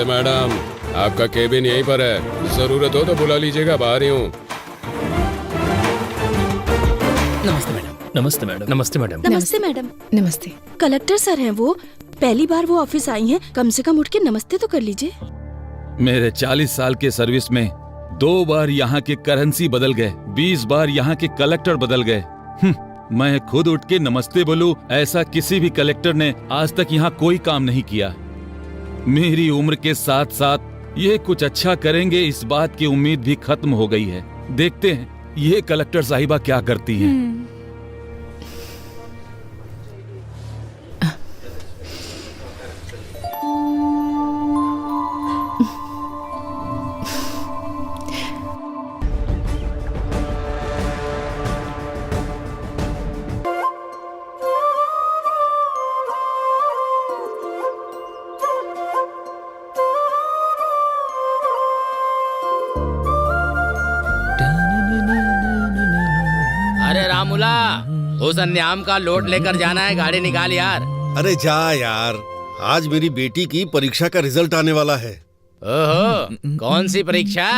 नमस्ते मैडम, आपका केबिन यहीं पर है, जरूरत हो तो बुला लीजिएगा, बाहर ही हूँ। नमस्ते मैडम। नमस्ते मैडम। नमस्ते मैडम। नमस्ते मैडम। नमस्ते। कलेक्टर सर हैं वो, पहली बार वो ऑफिस आई हैं, कम से कम उठ के नमस्ते तो कर लीजिए। मेरे 40 साल के सर्विस में 2 बार यहाँ के करेंसी बदल गए, 20 बार यहाँ के कलेक्टर बदल गए। मैं खुद उठ के नमस्ते बोलूं, ऐसा किसी भी कलेक्टर ने आज तक यहाँ कोई काम नहीं किया। मेरी उम्र के साथ साथ ये कुछ अच्छा करेंगे, इस बात की उम्मीद भी खत्म हो गई है। देखते हैं ये कलेक्टर साहिबा क्या करती हैं। अरे रामुला, उस अन्याम का लोड लेकर जाना है, गाड़ी निकाल यार। अरे जा यार, आज मेरी बेटी की परीक्षा का रिजल्ट आने वाला है। ओहो, कौन सी परीक्षा?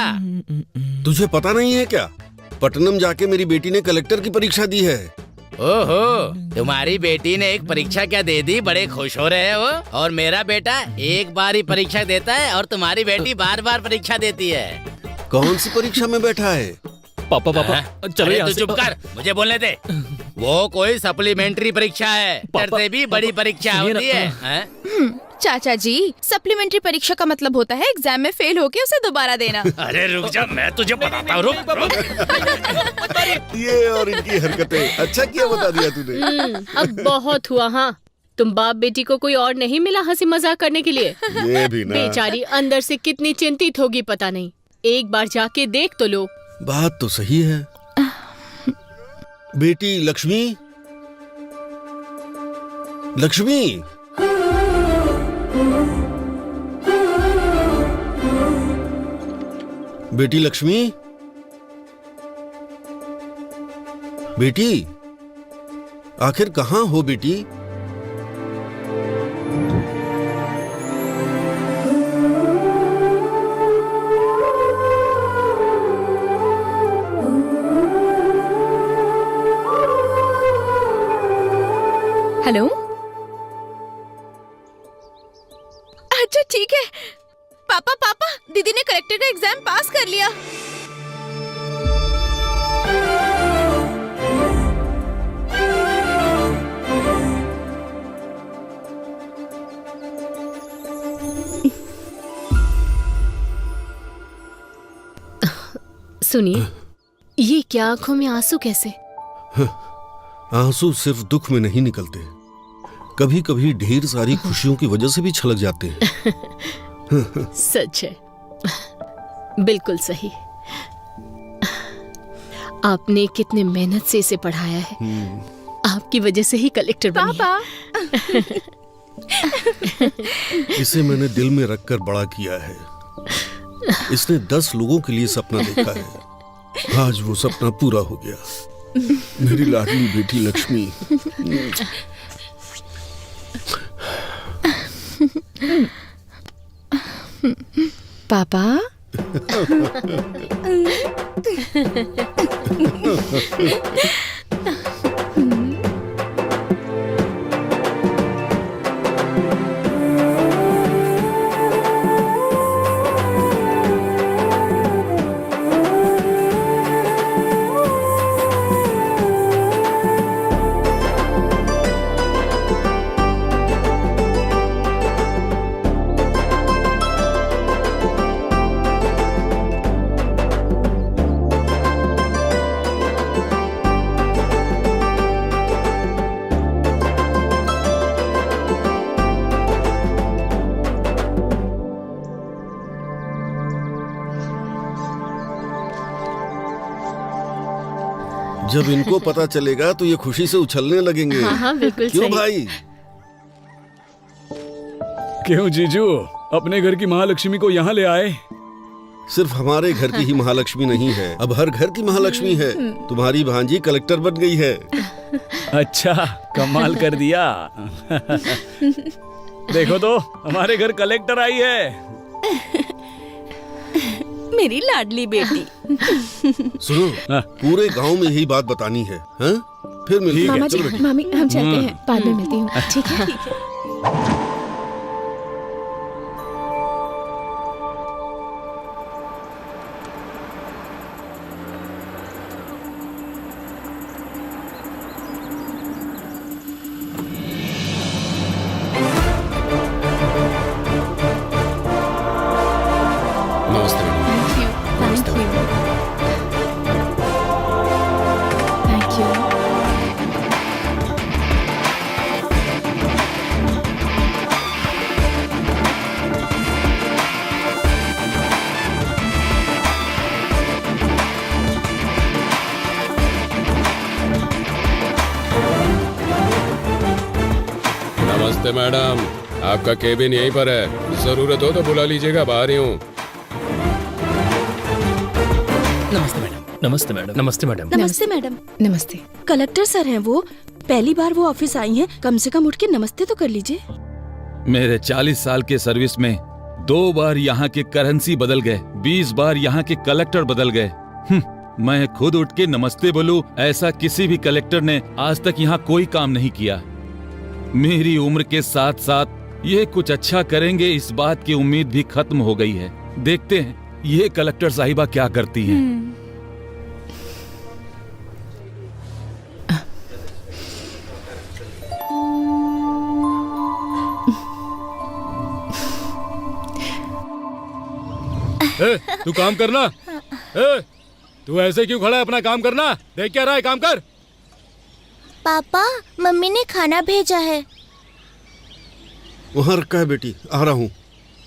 तुझे पता नहीं है क्या? पटनम जाके मेरी बेटी ने कलेक्टर की परीक्षा दी है। ओहो, तुम्हारी बेटी ने एक परीक्षा क्या दे दी, बड़े खुश हो रहे हो। और मेरा बेटा एक बार ही परीक्षा देता है और तुम्हारी बेटी बार बार परीक्षा देती है। कौन सी परीक्षा में बैठा है? पापा चलो अरे यहाँ तू से। चुप कर, मुझे बोलने दे। वो कोई सप्लीमेंट्री परीक्षा है, डरते भी बड़ी परीक्षा होती है, हैं? चाचा जी, सप्लीमेंट्री परीक्षा का मतलब होता है एग्जाम में फेल होके उसे दोबारा देना। अरे रुक जा, मैं तुझे बताता हूँ, रुक। ये और इनकी हरकतें, अच्छा किया बता दिया तूने। अब बहुत हुआ। हाँ, तुम बाप बेटी को कोई और नहीं मिला हंसी मजाक करने के लिए? ये भी ना। बेचारी अंदर से कितनी चिंतित होगी पता नहीं। एक बार जाके देख तो लो। बात तो सही है। बेटी लक्ष्मी, लक्ष्मी, बेटी लक्ष्मी, बेटी, आखिर कहाँ हो बेटी? हेलो। अच्छा ठीक है। पापा पापा, दीदी ने कलेक्टर का एग्जाम पास कर लिया। सुनिए, ये क्या आंखों में आंसू कैसे? आंसू सिर्फ दुख में नहीं निकलते, कभी कभी ढेर सारी खुशियों की वजह से भी छलक जाते हैं। सच है, बिल्कुल सही। आपने कितने मेहनत से इसे पढ़ाया है, आपकी वजह से ही कलेक्टर बनी है। पापा इसे मैंने दिल में रखकर बड़ा किया है। इसने 10 लोगों के लिए सपना देखा है, आज वो सपना पूरा हो गया। मेरी लाडली बेटी लक्ष्मी। पापा जब इनको पता चलेगा तो ये खुशी से उछलने लगेंगे। हाँ हाँ बिल्कुल क्यों सही। भाई? क्यों जीजू, अपने घर की महालक्ष्मी को यहाँ ले आए? सिर्फ हमारे घर की ही महालक्ष्मी नहीं है, अब हर घर की महालक्ष्मी है। तुम्हारी भांजी कलेक्टर बन गई है। अच्छा, कमाल कर दिया। देखो तो, हमारे घर कलेक्टर आई है। मेरी लाडली बेटी। सुनो, पूरे गांव में यही बात बतानी है, हाँ? फिर मिलते हैं। मामा जी, चलो बेटी। मामी हम चलते हैं, बाद में मिलती हूँ। ठीक है। नमस्ते थैंक यू, थैंक यू। नमस्ते मैडम, आपका केबिन यहीं पर है, जरूरत हो तो बुला लीजिएगा, बाहर ही हूँ। नमस्ते मैडम। नमस्ते मैडम। नमस्ते मैडम। नमस्ते मैडम। नमस्ते। कलेक्टर सर हैं वो, पहली बार वो ऑफिस आई हैं, कम से कम उठ के नमस्ते तो कर लीजिए। मेरे 40 साल के सर्विस में 2 बार यहाँ के करेंसी बदल गए, 20 बार यहाँ के कलेक्टर बदल गए। मैं खुद उठ के नमस्ते बोलूं, ऐसा किसी भी कलेक्टर ने आज तक यहाँ कोई काम नहीं किया। मेरी उम्र के साथ साथ ये कुछ अच्छा करेंगे, इस बात की उम्मीद भी खत्म हो गई है। देखते हैं ये कलेक्टर साहिबा क्या करती हैं। तू काम करना। तू ऐसे क्यों खड़ा है? अपना काम करना। देख क्या रहा है, काम कर। पापा, मम्मी ने खाना भेजा है। वहाँ रखा है बेटी, आ रहा हूँ।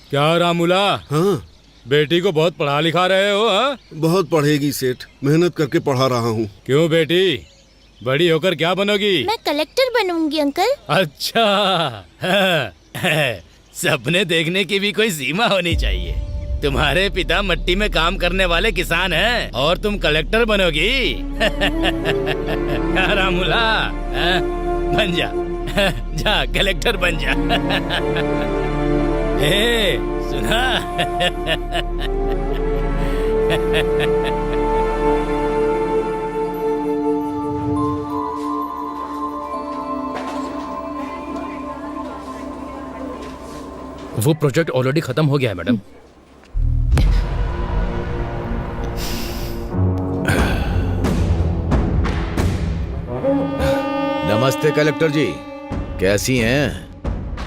क्या रामूला, हाँ, बेटी को बहुत पढ़ा लिखा रहे हो? हाँ? बहुत पढ़ेगी सेठ, मेहनत करके पढ़ा रहा हूँ। क्यों बेटी, बड़ी होकर क्या बनोगी? मैं कलेक्टर बनूंगी अंकल। अच्छा, सपने देखने की भी कोई सीमा होनी चाहिए। तुम्हारे पिता मिट्टी में काम करने वाले किसान हैं और तुम कलेक्टर बनोगी। रामूला, बन जा, जा कलेक्टर बन जा। हे, सुना? वो प्रोजेक्ट ऑलरेडी खत्म हो गया है मैडम। नमस्ते कलेक्टर जी, कैसी हैं?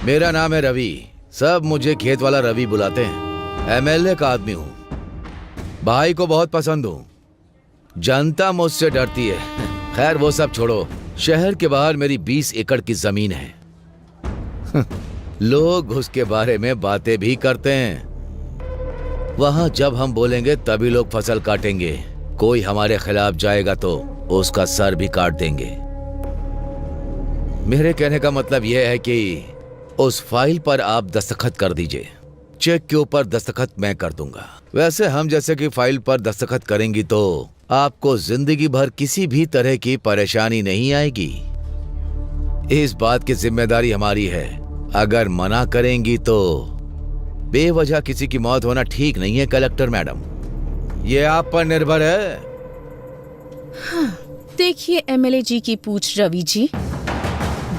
मेरा नाम है रवि, सब मुझे खेत वाला रवि बुलाते हैं। एमएलए का आदमी हूँ, भाई को बहुत पसंद हूँ। जनता मुझसे डरती है। खैर वो सब छोड़ो, शहर के बाहर मेरी 20 एकड़ की जमीन है। लोग उसके बारे में बातें भी करते हैं। वहां जब हम बोलेंगे तभी लोग फसल काटेंगे। कोई हमारे खिलाफ जाएगा तो उसका सर भी काट देंगे। मेरे कहने का मतलब यह है कि उस फाइल पर आप दस्तखत कर दीजिए। चेक के ऊपर दस्तखत मैं कर दूंगा। वैसे हम जैसे कि फाइल पर दस्तखत करेंगी तो आपको जिंदगी भर किसी भी तरह की परेशानी नहीं आएगी। इस बात की जिम्मेदारी हमारी है। अगर मना करेंगी तो बेवजह किसी की मौत होना ठीक नहीं है कलेक्टर मैडम, ये आप पर निर्भर है। हाँ, देखिए एमएलए जी की पूछ रवि जी,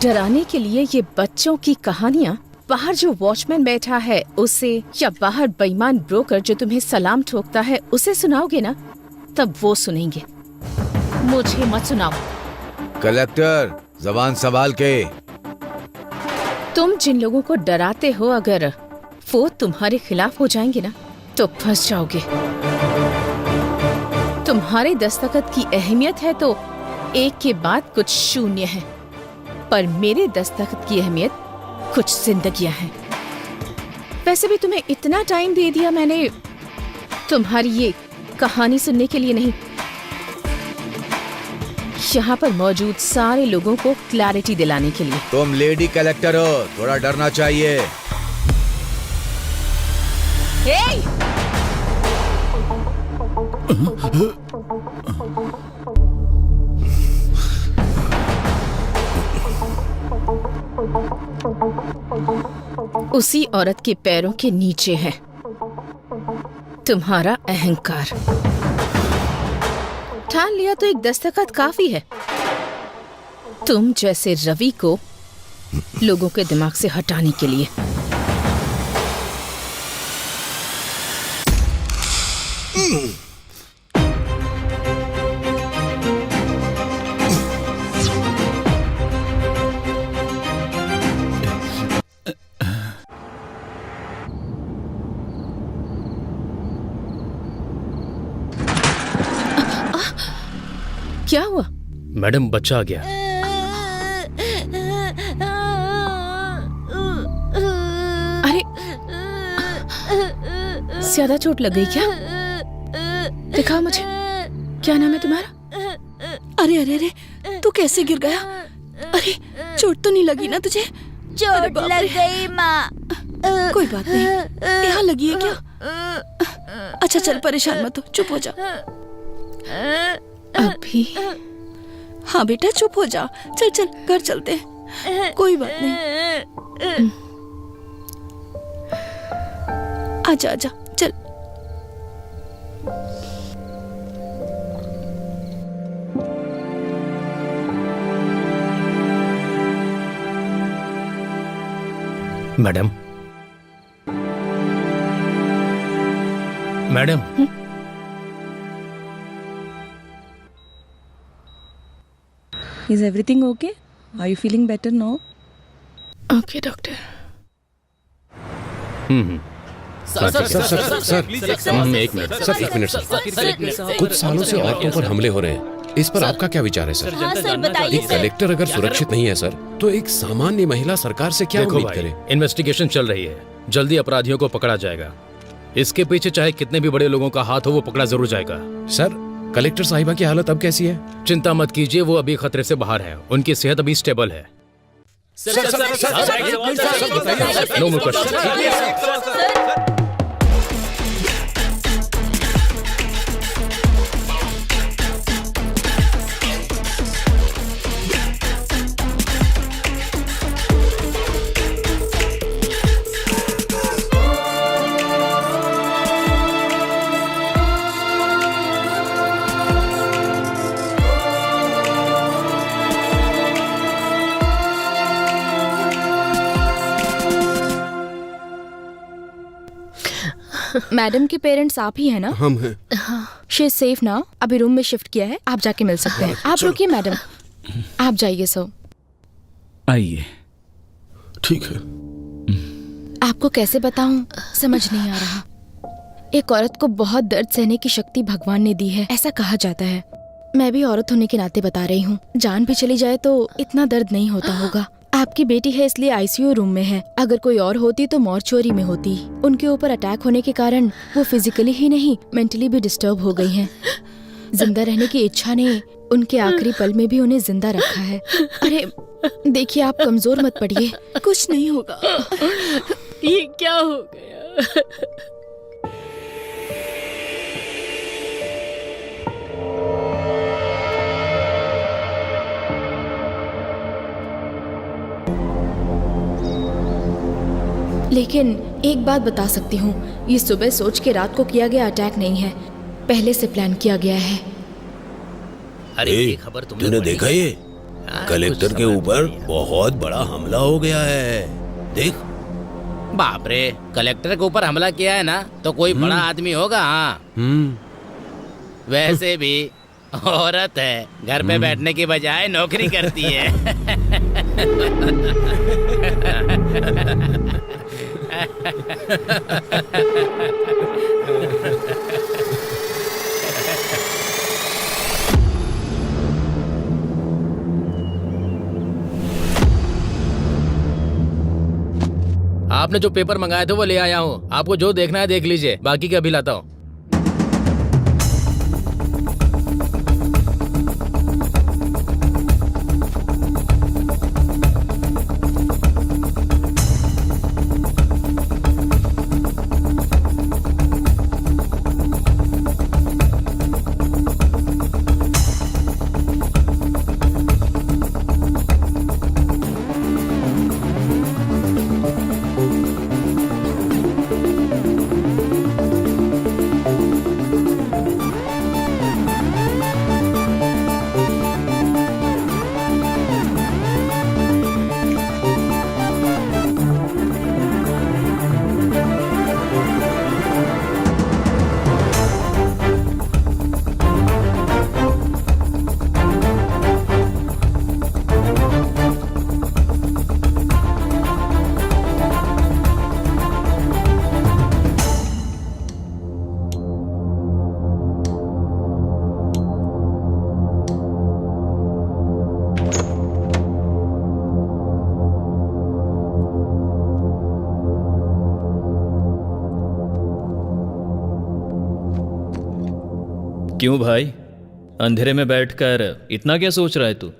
डराने के लिए ये बच्चों की कहानियाँ बाहर जो वॉचमैन बैठा है उसे, या बाहर बेईमान ब्रोकर जो तुम्हें सलाम ठोकता है उसे सुनाओगे ना, तब वो सुनेंगे। मुझे मत सुनाओ। कलेक्टर जबान संभाल के। तुम जिन लोगों को डराते हो, अगर वो तुम्हारे खिलाफ हो जाएंगे ना तो फंस जाओगे। तुम्हारे दस्तखत की अहमियत है तो एक के बाद कुछ शून्य है, पर मेरे दस्तखत की अहमियत कुछ जिंदगियां हैं। वैसे भी तुम्हें इतना टाइम दे दिया मैंने तुम्हारी ये कहानी सुनने के लिए नहीं, यहाँ पर मौजूद सारे लोगों को क्लैरिटी दिलाने के लिए। तुम लेडी कलेक्टर हो, थोड़ा डरना चाहिए। उसी औरत के पैरों के नीचे है। तुम्हारा अहंकार। ठान लिया तो एक दस्तखत काफी है। तुम जैसे रवि को लोगों के दिमाग से हटाने के लिए। क्या हुआ? मैडम बच्चा आ गया। अरे ज्यादा चोट लग गई क्या? दिखाओ मुझे, क्या नाम है तुम्हारा? अरे अरे अरे, तू कैसे गिर गया? अरे चोट तो नहीं लगी ना तुझे? चोट लग गई माँ। कोई बात नहीं, यहाँ लगी है क्या? अच्छा चल, परेशान मत हो, चुप हो जा। अभी? हाँ बेटा चुप हो जा, चल चल घर चलते हैं, कोई बात नहीं। आजा आजा चल। Madam, madam, Is everything okay? Are you feeling better now? Okay doctor. एक मिनट सर, कुछ सालों से औरतों पर हमले हो रहे हैं, इस पर आपका क्या विचार है सर? हाँ सर बताइए एक कलेक्टर अगर सुरक्षित नहीं है सर, तो एक सामान्य महिला सरकार से क्या देखो उम्मीद भाई, करे? इन्वेस्टिगेशन चल रही है, जल्दी अपराधियों को पकड़ा जाएगा। इसके पीछे चाहे कितने भी बड़े लोगों का हाथ हो, वो पकड़ा जरूर जाएगा। सर, कलेक्टर साहिबा की हालत अब कैसी है? चिंता मत कीजिए, वो अभी खतरे से बाहर है, उनकी सेहत अभी स्टेबल है। No more question. मैडम के पेरेंट्स आप ही हैं ना? हम हैं। शी इज सेफ ना? अभी रूम में शिफ्ट किया है, आप जाके मिल सकते हैं। आप रुकिए मैडम, आप जाइए। सो आइए। ठीक है। आपको कैसे बताऊं, समझ नहीं आ रहा। एक औरत को बहुत दर्द सहने की शक्ति भगवान ने दी है, ऐसा कहा जाता है। मैं भी औरत होने के नाते बता रही हूँ, जान भी चली जाए तो इतना दर्द नहीं होता होगा। आपकी बेटी है इसलिए आईसीयू रूम में है, अगर कोई और होती तो मॉर्चुरी में होती। उनके ऊपर अटैक होने के कारण वो फिजिकली ही नहीं मेंटली भी डिस्टर्ब हो गई हैं। जिंदा रहने की इच्छा ने उनके आखिरी पल में भी उन्हें जिंदा रखा है। अरे देखिए, आप कमजोर मत पड़िए, कुछ नहीं होगा। ये क्या हो गया? लेकिन एक बात बता सकती हूँ, ये सुबह सोच के रात को किया गया अटैक नहीं है, पहले से प्लान किया गया है। अरे ये खबर तूने देखा ये? कलेक्टर के ऊपर बहुत बड़ा हमला हो गया है, देख। बाप रे, कलेक्टर के ऊपर हमला किया है ना, तो कोई बड़ा आदमी होगा। हाँ वैसे भी औरत है, घर पे बैठने की बजाय नौकरी करती है। आपने जो पेपर मंगाए थे वो ले आया हूँ, आपको जो देखना है देख लीजिए, बाकी का अभी लाता हूँ। क्यों भाई, अंधेरे में बैठकर इतना क्या सोच रहा है तू?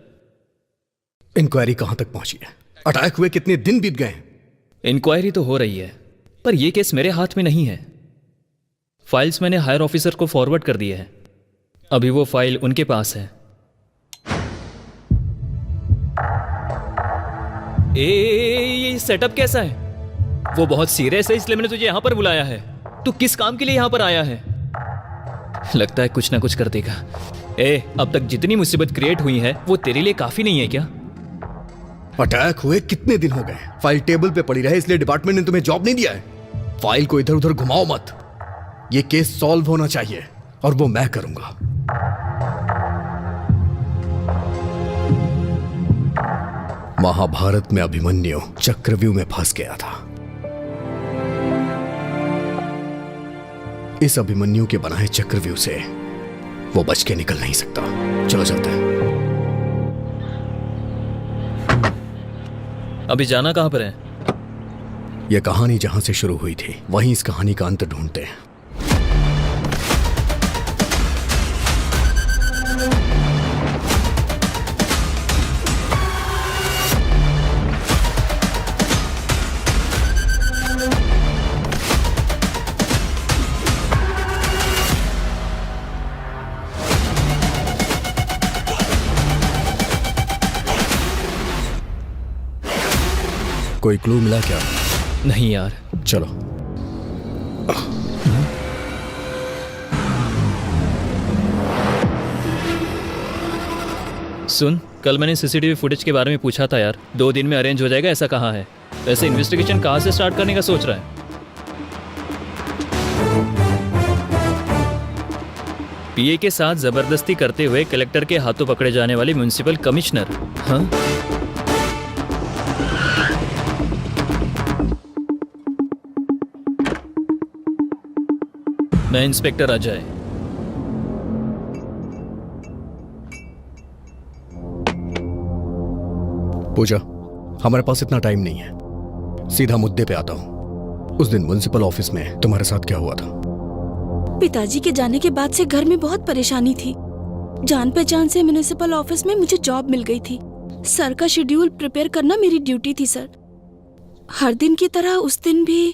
इंक्वायरी कहां तक पहुंची है? अटैक हुए कितने दिन बीत गए? इंक्वायरी तो हो रही है, पर यह केस मेरे हाथ में नहीं है। फाइल्स मैंने हायर ऑफिसर को फॉरवर्ड कर दिए हैं। अभी वो फाइल उनके पास है। ये सेटअप कैसा है? वो बहुत सीरियस है, इसलिए मैंने तुझे यहां पर बुलाया है। तू किस काम के लिए यहां पर आया है? लगता है कुछ ना कुछ कर देगा। अब तक जितनी मुसीबत क्रिएट हुई है वो तेरे लिए काफी नहीं है क्या? अटैक हुए कितने दिन हो गए? फाइल टेबल पे पड़ी रहे इसलिए डिपार्टमेंट ने तुम्हें जॉब नहीं दिया है। फाइल को इधर उधर घुमाओ मत। ये केस सॉल्व होना चाहिए और वो मैं करूंगा। महाभारत में अभिमन्यु चक्रव्यूह में फंस गया था। इस अभिमन्यु के बनाए चक्रव्यूह से वो बच के निकल नहीं सकता। चलो चलते हैं। अभी जाना कहां पर है? यह कहानी जहां से शुरू हुई थी वहीं इस कहानी का अंत ढूंढते हैं। कोई क्लू मिला क्या? नहीं यार। चलो। सुन, कल मैंने सीसीटीवी फुटेज के बारे में पूछा था यार। 2 दिन में अरेंज हो जाएगा ऐसा कहा है। वैसे इन्वेस्टिगेशन कहां से स्टार्ट करने का सोच रहा है? पीए के साथ जबरदस्ती करते हुए कलेक्टर के हाथों पकड़े जाने वाले म्युनिसिपल कमिश्नर। हाँ, मैं इंस्पेक्टर अजय। पूजा, हमारे पास इतना टाइम नहीं है। सीधा मुद्दे पे आता हूं। उस दिन म्युनिसिपल ऑफिस में तुम्हारे साथ क्या हुआ था? पिताजी के जाने के बाद से घर में बहुत परेशानी थी। जान पहचान से म्युनिसिपल ऑफिस में मुझे जॉब मिल गई थी। सर का शेड्यूल प्रिपेयर करना मेरी ड्यूटी थी सर। हर दिन की तरह उस दिन भी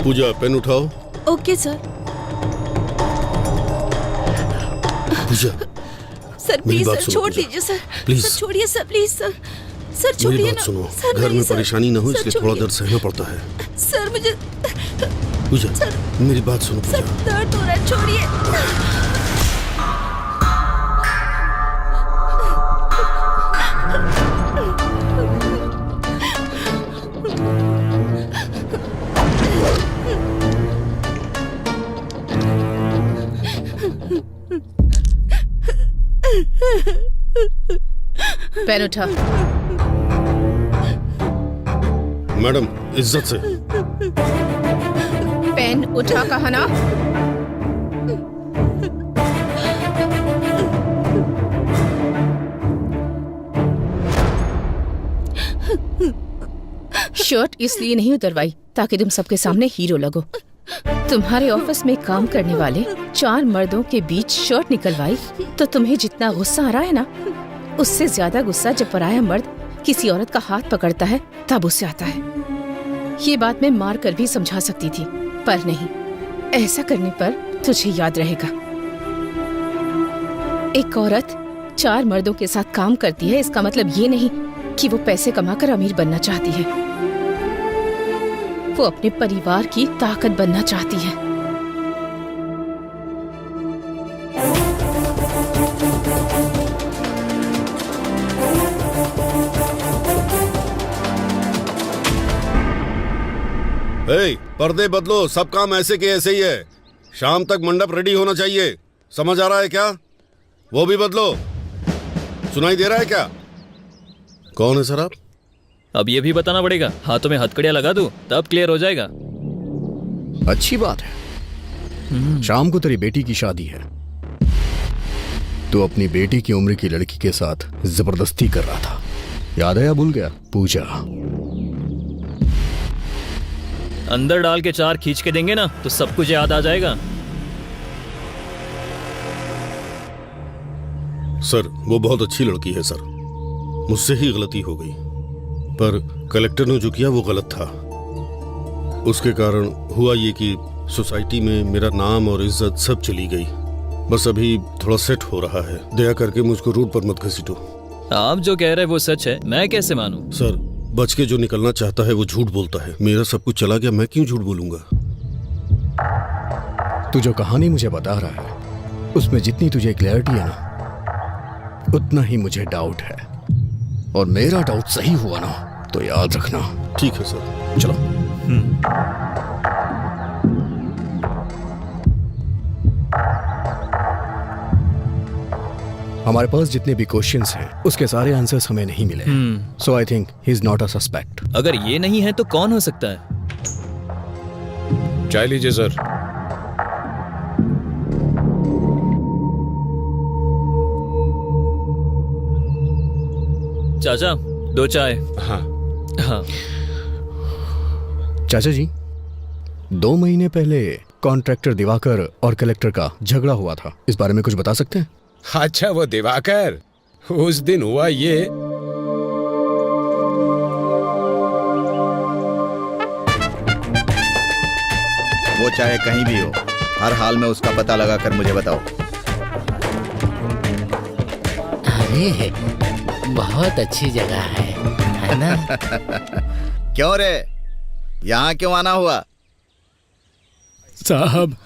पूजा, पेन उठाओ। Okay sir. पूजा, सर मेरी प्लीज बात सर, सुनो, छोड़ पूजा। दीजिए सर। प्लीज। सर छोड़िए सर, प्लीज सर। सर मेरी छोड़िए बात ना। सुनो। सर घर नहीं, में सर। परेशानी ना हो सर, इसलिए थोड़ा छोड़िए। दर्द सहना पड़ता है। सर मुझे पूजा, मेरी बात सुनो। सर दर्द हो रहा है, छोड़िए। पेन उठा। मैडम, इज्जत से। पेन उठा कहा ना। शर्ट इसलिए नहीं उतरवाई ताकि तुम सबके सामने हीरो लगो। तुम्हारे ऑफिस में काम करने वाले 4 मर्दों के बीच शर्ट निकलवाई तो तुम्हें जितना गुस्सा आ रहा है ना, उससे ज्यादा गुस्सा जब पराया मर्द किसी औरत का हाथ पकड़ता है तब उसे आता है। ये बात मैं मार कर भी समझा सकती थी, पर नहीं। ऐसा करने पर तुझे याद रहेगा। एक औरत 4 मर्दों के साथ काम करती है, इसका मतलब ये नहीं कि वो पैसे कमाकर अमीर बनना चाहती है। वो अपने परिवार की ताकत बनना चाहती है। पर्दे बदलो, सब काम ऐसे के ऐसे ही है। शाम तक मंडप रेडी होना चाहिए, समझ आ रहा है क्या? वो भी बदलो। सुनाई दे रहा है क्या? कौन है सर आप? अब ये भी बताना पड़ेगा। हाथों में हथकड़ियां लगा दूं तब क्लियर हो जाएगा। अच्छी बात है। शाम को तेरी बेटी की शादी है। तू अपनी बेटी की उम्र की लड़की के साथ जबरदस्ती कर रहा था, याद है या भूल गया? पूजा अंदर डाल के 4 खींच के देंगे ना तो सब कुछ याद आ जाएगा। सर वो बहुत अच्छी लड़की है सर, मुझसे ही गलती हो गई, पर कलेक्टर ने जो किया वो गलत था। उसके कारण हुआ ये कि सोसाइटी में मेरा नाम और इज्जत सब चली गई। बस अभी थोड़ा सेट हो रहा है, दया करके मुझको रोड पर मत घसीटो। आप जो कह रहे हैं वो सच है, मैं कैसे मानूं? सर बच के जो निकलना चाहता है वो झूठ बोलता है। मेरा सब कुछ चला गया, मैं क्यों झूठ बोलूंगा? तू जो कहानी मुझे बता रहा है उसमें जितनी तुझे क्लैरिटी है ना, उतना ही मुझे डाउट है। और मेरा डाउट सही हुआ ना तो याद रखना। ठीक है सर, चलो। हमारे पास जितने भी क्वेश्चंस हैं उसके सारे आंसर्स हमें नहीं मिले। So I think he is not a suspect. अगर ये नहीं है तो कौन हो सकता है? चाय लीजिए सर। चाचा 2 चाय। हाँ हाँ। चाचा जी, 2 महीने पहले कॉन्ट्रैक्टर दिवाकर और कलेक्टर का झगड़ा हुआ था, इस बारे में कुछ बता सकते हैं? अच्छा वो दिवाकर, उस दिन हुआ ये। वो चाहे कहीं भी हो, हर हाल में उसका पता लगाकर मुझे बताओ। अरे बहुत अच्छी जगह है ना? क्यों रे, यहाँ क्यों आना हुआ? साहब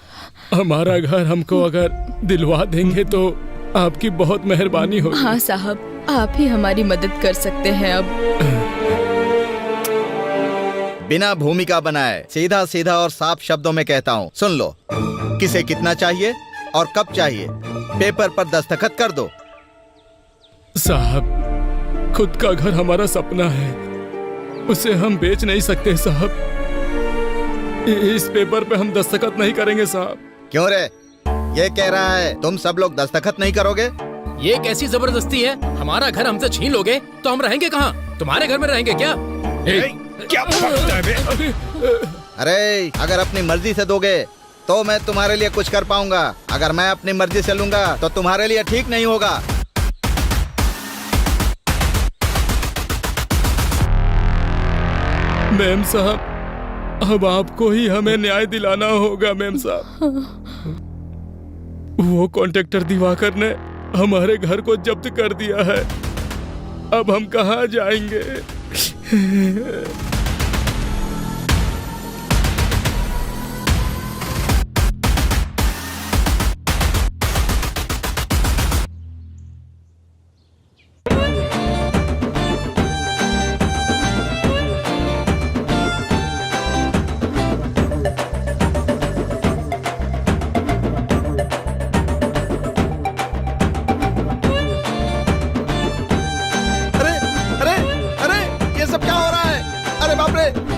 हमारा घर हमको अगर दिलवा देंगे तो आपकी बहुत मेहरबानी होगी। हाँ साहब, आप ही हमारी मदद कर सकते हैं। अब बिना भूमिका बनाए सीधा सीधा और साफ शब्दों में कहता हूँ, सुन लो। किसे कितना चाहिए और कब चाहिए, पेपर पर दस्तखत कर दो। साहब खुद का घर हमारा सपना है, उसे हम बेच नहीं सकते साहब। इस पेपर पे हम दस्तखत नहीं करेंगे साहब। क्यों रे, ये कह रहा है तुम सब लोग दस्तखत नहीं करोगे? ये कैसी जबरदस्ती है? हमारा घर हमसे छीन लोगे तो हम रहेंगे कहाँ? तुम्हारे घर में रहेंगे क्या? क्या अरे अगर अपनी मर्जी से दोगे तो मैं तुम्हारे लिए कुछ कर पाऊंगा, अगर मैं अपनी मर्जी से लूंगा तो तुम्हारे लिए ठीक नहीं होगा। मैम साहब अब आपको ही हमें न्याय दिलाना होगा। मैम साहब वो कॉन्ट्रैक्टर दिवाकर ने हमारे घर को जब्त कर दिया है, अब हम कहाँ जाएंगे?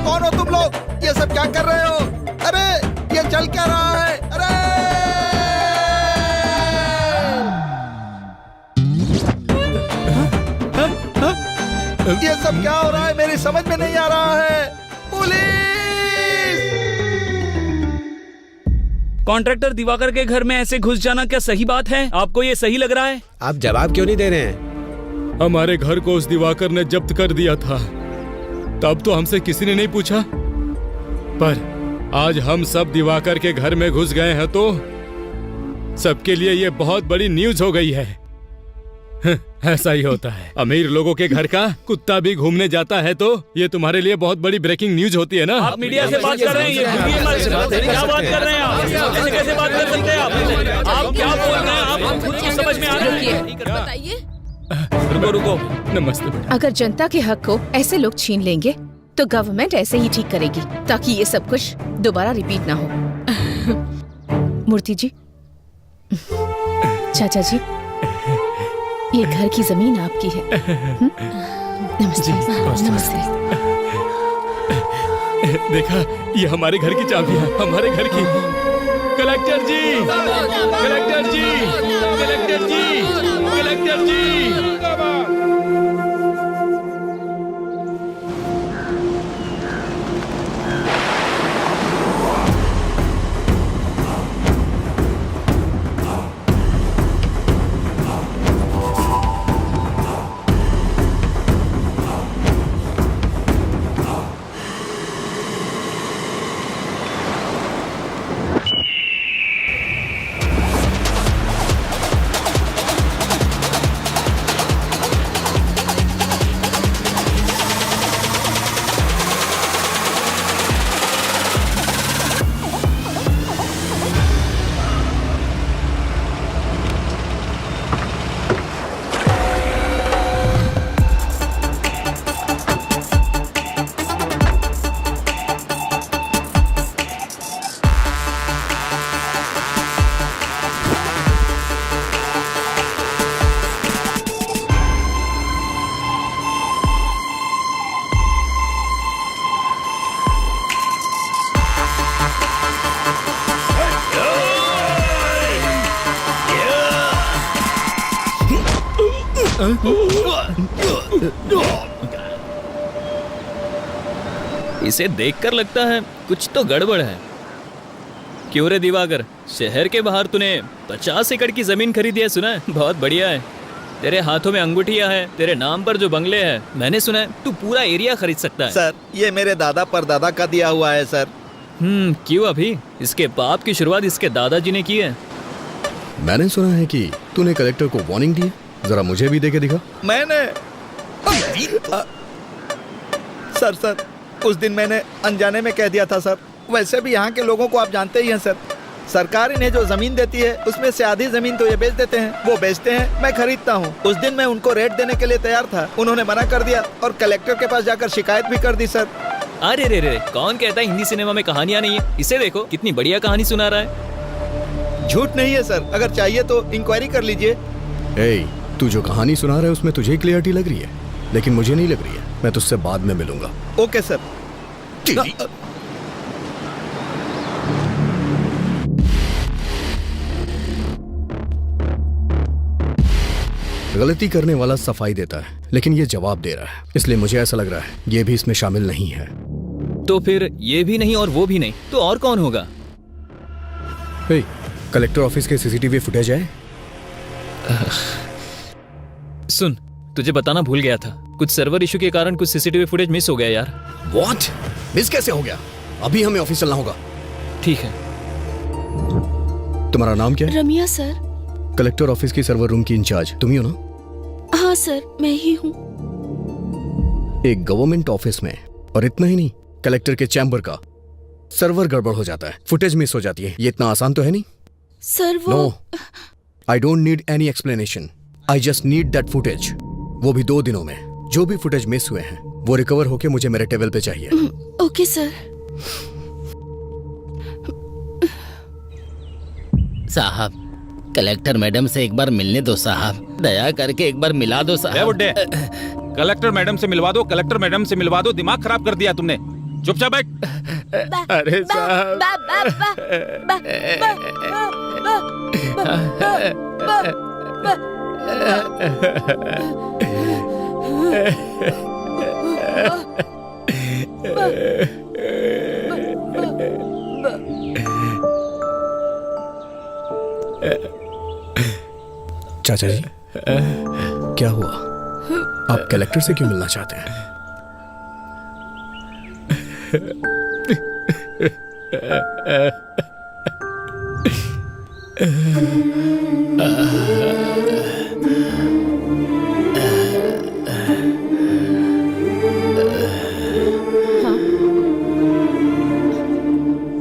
कौन हो तुम लोग? ये सब क्या कर रहे हो? अरे ये चल क्या रहा है? अरे ये सब क्या हो रहा है? मेरी समझ में नहीं आ रहा है। पुलिस! कॉन्ट्रैक्टर दिवाकर के घर में ऐसे घुस जाना क्या सही बात है? आपको ये सही लग रहा है? आप जवाब क्यों नहीं दे रहे हैं? हमारे घर को उस दिवाकर ने जब्त कर दिया था, तब तो हमसे किसी ने नहीं पूछा, पर आज हम सब दिवाकर के घर में घुस गए हैं तो सबके लिए ये बहुत बड़ी न्यूज हो गई है। ऐसा ही होता है, अमीर लोगों के घर का कुत्ता भी घूमने जाता है तो ये तुम्हारे लिए बहुत बड़ी ब्रेकिंग न्यूज होती है ना। आप मीडिया से बात कर रहे हैं, क्या बात कर रहे हैं आप? ऐसे कैसे बात कर सकते हैं आप क्या बोल रहे हैं? आप हम खुद को समझ में आ रही है। बताइए। रुको नमस्ते। अगर जनता के हक को ऐसे लोग छीन लेंगे तो गवर्नमेंट ऐसे ही ठीक करेगी ताकि ये सब कुछ दोबारा रिपीट ना हो। मूर्ति जी, चाचा जी, ये घर की जमीन आपकी है। नमस्ते। नमस्ते। देखा, ये हमारे घर की चाबी है, हमारे घर की। कलेक्टर जी, कलेक्टर जी, कलेक्टर जी, कलेक्टर जी। इसे देखकर लगता है कुछ तो गड़बड़ है। क्यों रे दिवाकर, शहर के बाहर तूने 50 एकड़ की जमीन खरीदी है, सुना है? बहुत बढ़िया है। तेरे हाथों में अंगूठियां हैं, तेरे नाम पर जो बंगले हैं, मैंने सुना है तू पूरा एरिया खरीद सकता है। सर, ये मेरे दादा परदादा का दिया हुआ है सर। क्यों अभी? इसके बाप की शुरुआत इसके दादाजी ने की है। मैंने सुना है कि तूने कलेक्टर को वार्निंग दी है, जरा मुझे भी देके दिखा। मैंने सर उस दिन मैंने अनजाने में कह दिया था सर। वैसे भी यहाँ के लोगों को आप जानते ही हैं सर। सरकार इन्हें जो जमीन देती है उसमें से आधी जमीन तो ये बेच देते हैं, वो बेचते हैं, मैं खरीदता हूँ। उस दिन मैं उनको रेट देने के लिए तैयार था, उन्होंने मना कर दिया और कलेक्टर के पास जाकर शिकायत भी कर दी सर। अरे रे रे, कौन कहता है हिंदी सिनेमा में कहानियां नहीं है? इसे देखो, कितनी बढ़िया कहानी सुना रहा है। झूठ नहीं है सर, अगर चाहिए तो इंक्वायरी कर लीजिए। तू जो कहानी सुना रहा है उसमें तुझे क्लियरिटी लग रही है, लेकिन मुझे नहीं लग रही है। मैं तुझसे बाद में मिलूंगा। Okay sir. गलती करने वाला सफाई देता है, लेकिन ये जवाब दे रहा है, इसलिए मुझे ऐसा लग रहा है ये भी इसमें शामिल नहीं है। तो फिर ये भी नहीं और वो भी नहीं, तो और कौन होगा? कलेक्टर ऑफिस के सीसीटीवी फुटेज है? सुन, तुझे बताना भूल गया था, कुछ सर्वर इशू के कारण कुछ सीसीटीवी फुटेज मिस हो गया यार। व्हाट? मिस कैसे हो गया? अभी हमें ऑफिस चलना होगा। ठीक है। तुम्हारा नाम क्या है? रमिया सर। कलेक्टर ऑफिस की सर्वर रूम की इंचार्ज तुम ही हो ना? हाँ सर, मैं ही हूँ। एक गवर्नमेंट ऑफिस में, और इतना ही नहीं, कलेक्टर के चैम्बर का सर्वर गड़बड़ हो जाता है, फुटेज मिस हो जाती है। ये इतना आसान तो है नहीं सर। वो no, I don't need any explanation, I just need that footage. वो भी 2 दिनों में। जो भी फुटेज मिस हुए हैं वो रिकवर होके मुझे मेरे टेबल पे चाहिए। Okay sir. साहब, कलेक्टर मैडम से एक बार मिलने दो साहब, दया करके एक बार मिला दो साहब। बुड्ढे, कलेक्टर मैडम से मिलवा दो, कलेक्टर मैडम से मिलवा दो। दिमाग खराब कर दिया तुमने। चुपचाप बैठ। अरे साहब, चाचा जी, क्या हुआ? आप कलेक्टर से क्यों मिलना चाहते हैं? हाँ,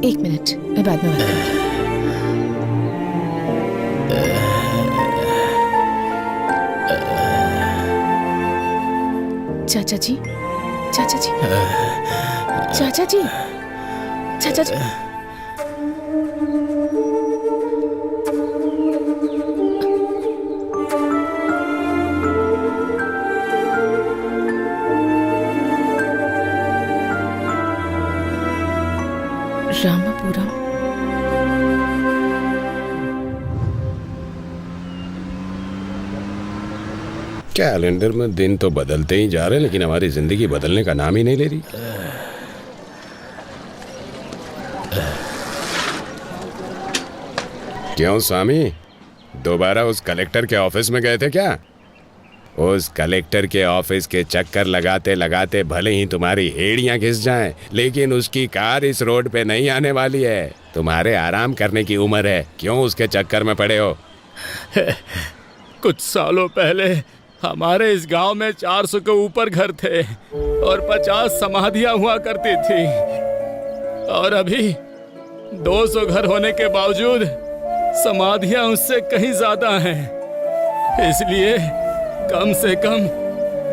1 मिनट, मैं बाद में बात करती हूँ। चाचा जी, चाचा जी, चाचा जी, चाचा जी। कैलेंडर में दिन तो बदलते ही जा रहे हैं, लेकिन हमारी जिंदगी बदलने का नाम ही नहीं ले रही। क्यों स्वामी, दोबारा उस कलेक्टर के ऑफिस में गए थे क्या? उस कलेक्टर के ऑफिस के चक्कर लगाते लगाते भले ही तुम्हारी हेड़ियां घिस जाएं, लेकिन उसकी कार इस रोड पे नहीं आने वाली है। तुम्हारे आराम करने की उम्र है, क्यों उसके चक्कर में पड़े हो? कुछ सालों पहले हमारे इस गांव में 400 के ऊपर घर थे और 50 समाधियां हुआ करती थी, और अभी 200 घर होने के बावजूद समाधियां उससे कहीं ज्यादा हैं। इसलिए कम से कम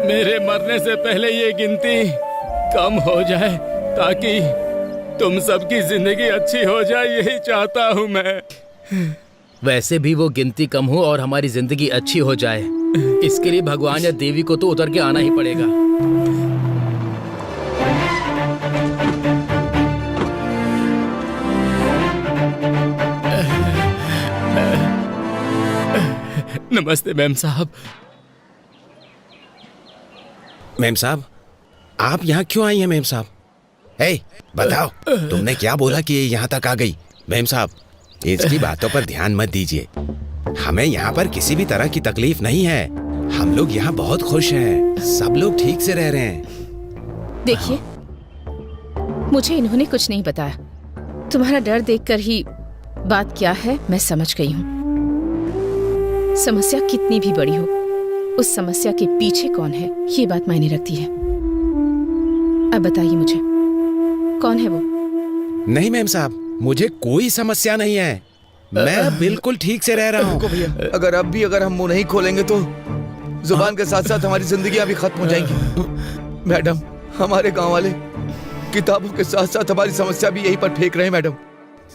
मेरे मरने से पहले ये गिनती कम हो जाए, ताकि तुम सबकी जिंदगी अच्छी हो जाए, यही चाहता हूँ मैं। वैसे भी वो गिनती कम हो और हमारी जिंदगी अच्छी हो जाए, इसके लिए भगवान या देवी को तो उतर के आना ही पड़ेगा। नमस्ते मैम साहब। मैम साहब, आप यहाँ क्यों आई हैं मैम साहब? हे, बताओ, तुमने क्या बोला कि ये यहाँ तक आ गई? मैम साहब, इसकी बातों पर ध्यान मत दीजिए। हमें यहाँ पर किसी भी तरह की तकलीफ नहीं है। हम लोग यहाँ बहुत खुश हैं, सब लोग ठीक से रह रहे हैं। देखिए, मुझे इन्होंने कुछ नहीं बताया। तुम्हारा डर देखकर ही बात क्या है मैं समझ गई हूँ। समस्या कितनी भी बड़ी हो, उस समस्या के पीछे कौन है ये बात मायने रखती है। अब बताइए मुझे, कौन है वो? नहीं मैम साहब, मुझे कोई समस्या नहीं है। मैं बिल्कुल ठीक से रह रहा हूँ। भैया, अगर हम मुंह नहीं खोलेंगे तो जुबान के साथ साथ हमारी जिंदगियां भी खत्म हो जाएंगी। मैडम, हमारे गांव वाले किताबों के साथ साथ हमारी समस्या भी यहीं पर फेंक रहे हैं। मैडम,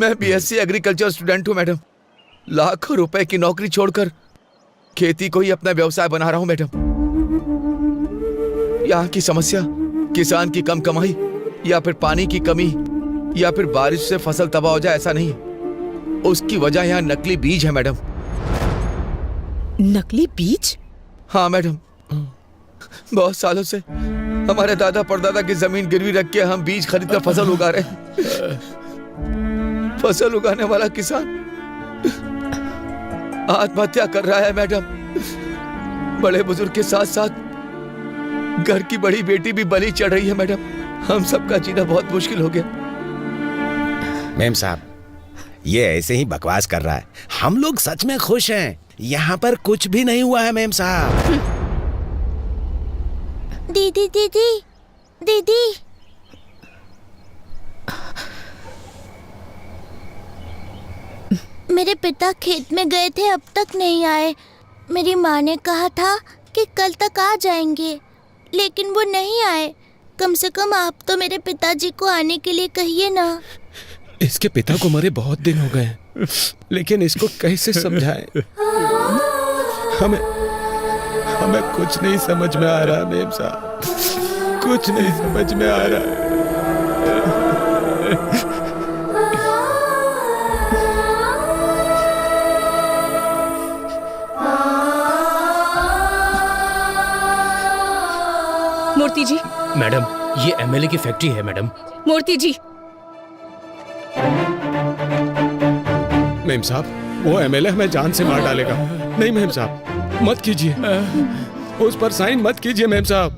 मैं बीएससी एग्रीकल्चर स्टूडेंट हूँ। मैडम, लाखों रुपए की नौकरी छोड़कर खेती को ही अपना व्यवसाय बना रहा हूँ। मैडम, यहाँ की समस्या किसान की कम कमाई या फिर पानी की कमी या फिर बारिश से फसल तबाह हो जाए, ऐसा नहीं है। उसकी वजह यहाँ नकली बीज है। मैडम, नकली बीज? हाँ मैडम, बहुत सालों से हमारे दादा परदादा की जमीन गिरवी रख के हम बीज खरीद कर फसल उगा रहे हैं। फसल उगाने वाला किसान आत्महत्या कर रहा है। मैडम, बड़े बुजुर्ग के साथ साथ घर की बड़ी बेटी भी बलि चढ़ रही है। मैडम, हम सबका जीना बहुत मुश्किल हो गया। मैम साहब, ये ऐसे ही बकवास कर रहा है। हम लोग सच में खुश हैं। यहाँ पर कुछ भी नहीं हुआ है मैम साहब। दीदी दीदी दीदी, मेरे पिता खेत में गए थे, अब तक नहीं आए। मेरी माँ ने कहा था कि कल तक आ जाएंगे, लेकिन वो नहीं आए। कम से कम आप तो मेरे पिताजी को आने के लिए कहिए ना। इसके पिता को मरे बहुत दिन हो गए, लेकिन इसको कैसे समझाएं? हमें कुछ नहीं समझ में आ रहा मेम साहब, कुछ नहीं समझ में आ रहा। मूर्ति जी। मैडम, ये एमएलए की फैक्ट्री है। मैडम, मूर्ति जी। मेम साहब, वो एमएलए हमें जान से मार डालेगा। नहीं मेम साहब, मत कीजिए, उस पर साइन मत कीजिए मेम साहब।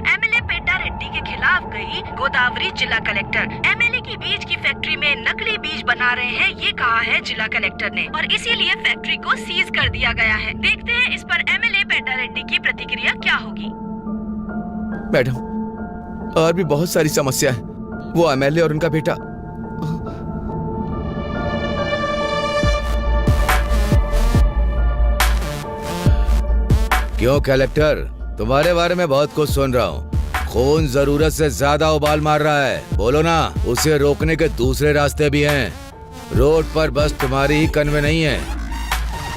एमएलए पेटा रेड्डी के खिलाफ गई गोदावरी जिला कलेक्टर। एमएलए की बीज की फैक्ट्री में नकली बीज बना रहे हैं, ये कहा है जिला कलेक्टर ने, और इसीलिए फैक्ट्री को सीज कर दिया गया है। देखते हैं इस पर एमएलए पेटा रेड्डी की प्रतिक्रिया क्या होगी। मैडम, और भी बहुत सारी समस्या है। वो एमएलए और उनका बेटा क्यों कलेक्टर, तुम्हारे बारे में बहुत कुछ सुन रहा हूँ। खून जरूरत से ज्यादा उबाल मार रहा है। बोलो ना, उसे रोकने के दूसरे रास्ते भी हैं। रोड पर बस तुम्हारी ही कन्वे नहीं है,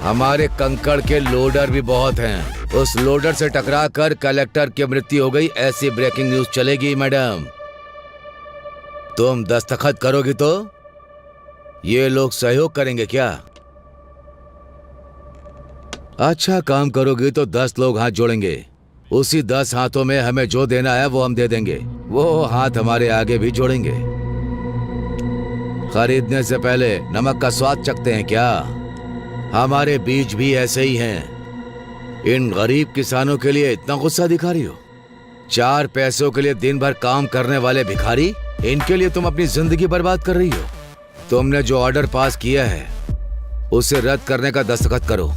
हमारे कंकड़ के लोडर भी बहुत हैं। उस लोडर से टकरा कर कलेक्टर की मृत्यु हो गई, ऐसी ब्रेकिंग न्यूज चलेगी। मैडम, तुम दस्तखत करोगी तो ये लोग सहयोग करेंगे क्या? अच्छा काम करोगे तो 10 लोग हाथ जोड़ेंगे। उसी 10 हाथों में हमें जो देना है वो हम दे देंगे। वो हाथ हमारे आगे भी जोड़ेंगे। खरीदने से पहले नमक का स्वाद चखते हैं क्या? हमारे बीज भी ऐसे ही हैं। इन गरीब किसानों के लिए इतना गुस्सा दिखा रही हो? 4 पैसों के लिए दिन भर काम करने वाले भिखारी, इनके लिए तुम अपनी जिंदगी बर्बाद कर रही हो। तुमने जो ऑर्डर पास किया है उसे रद्द करने का दस्तखत करो।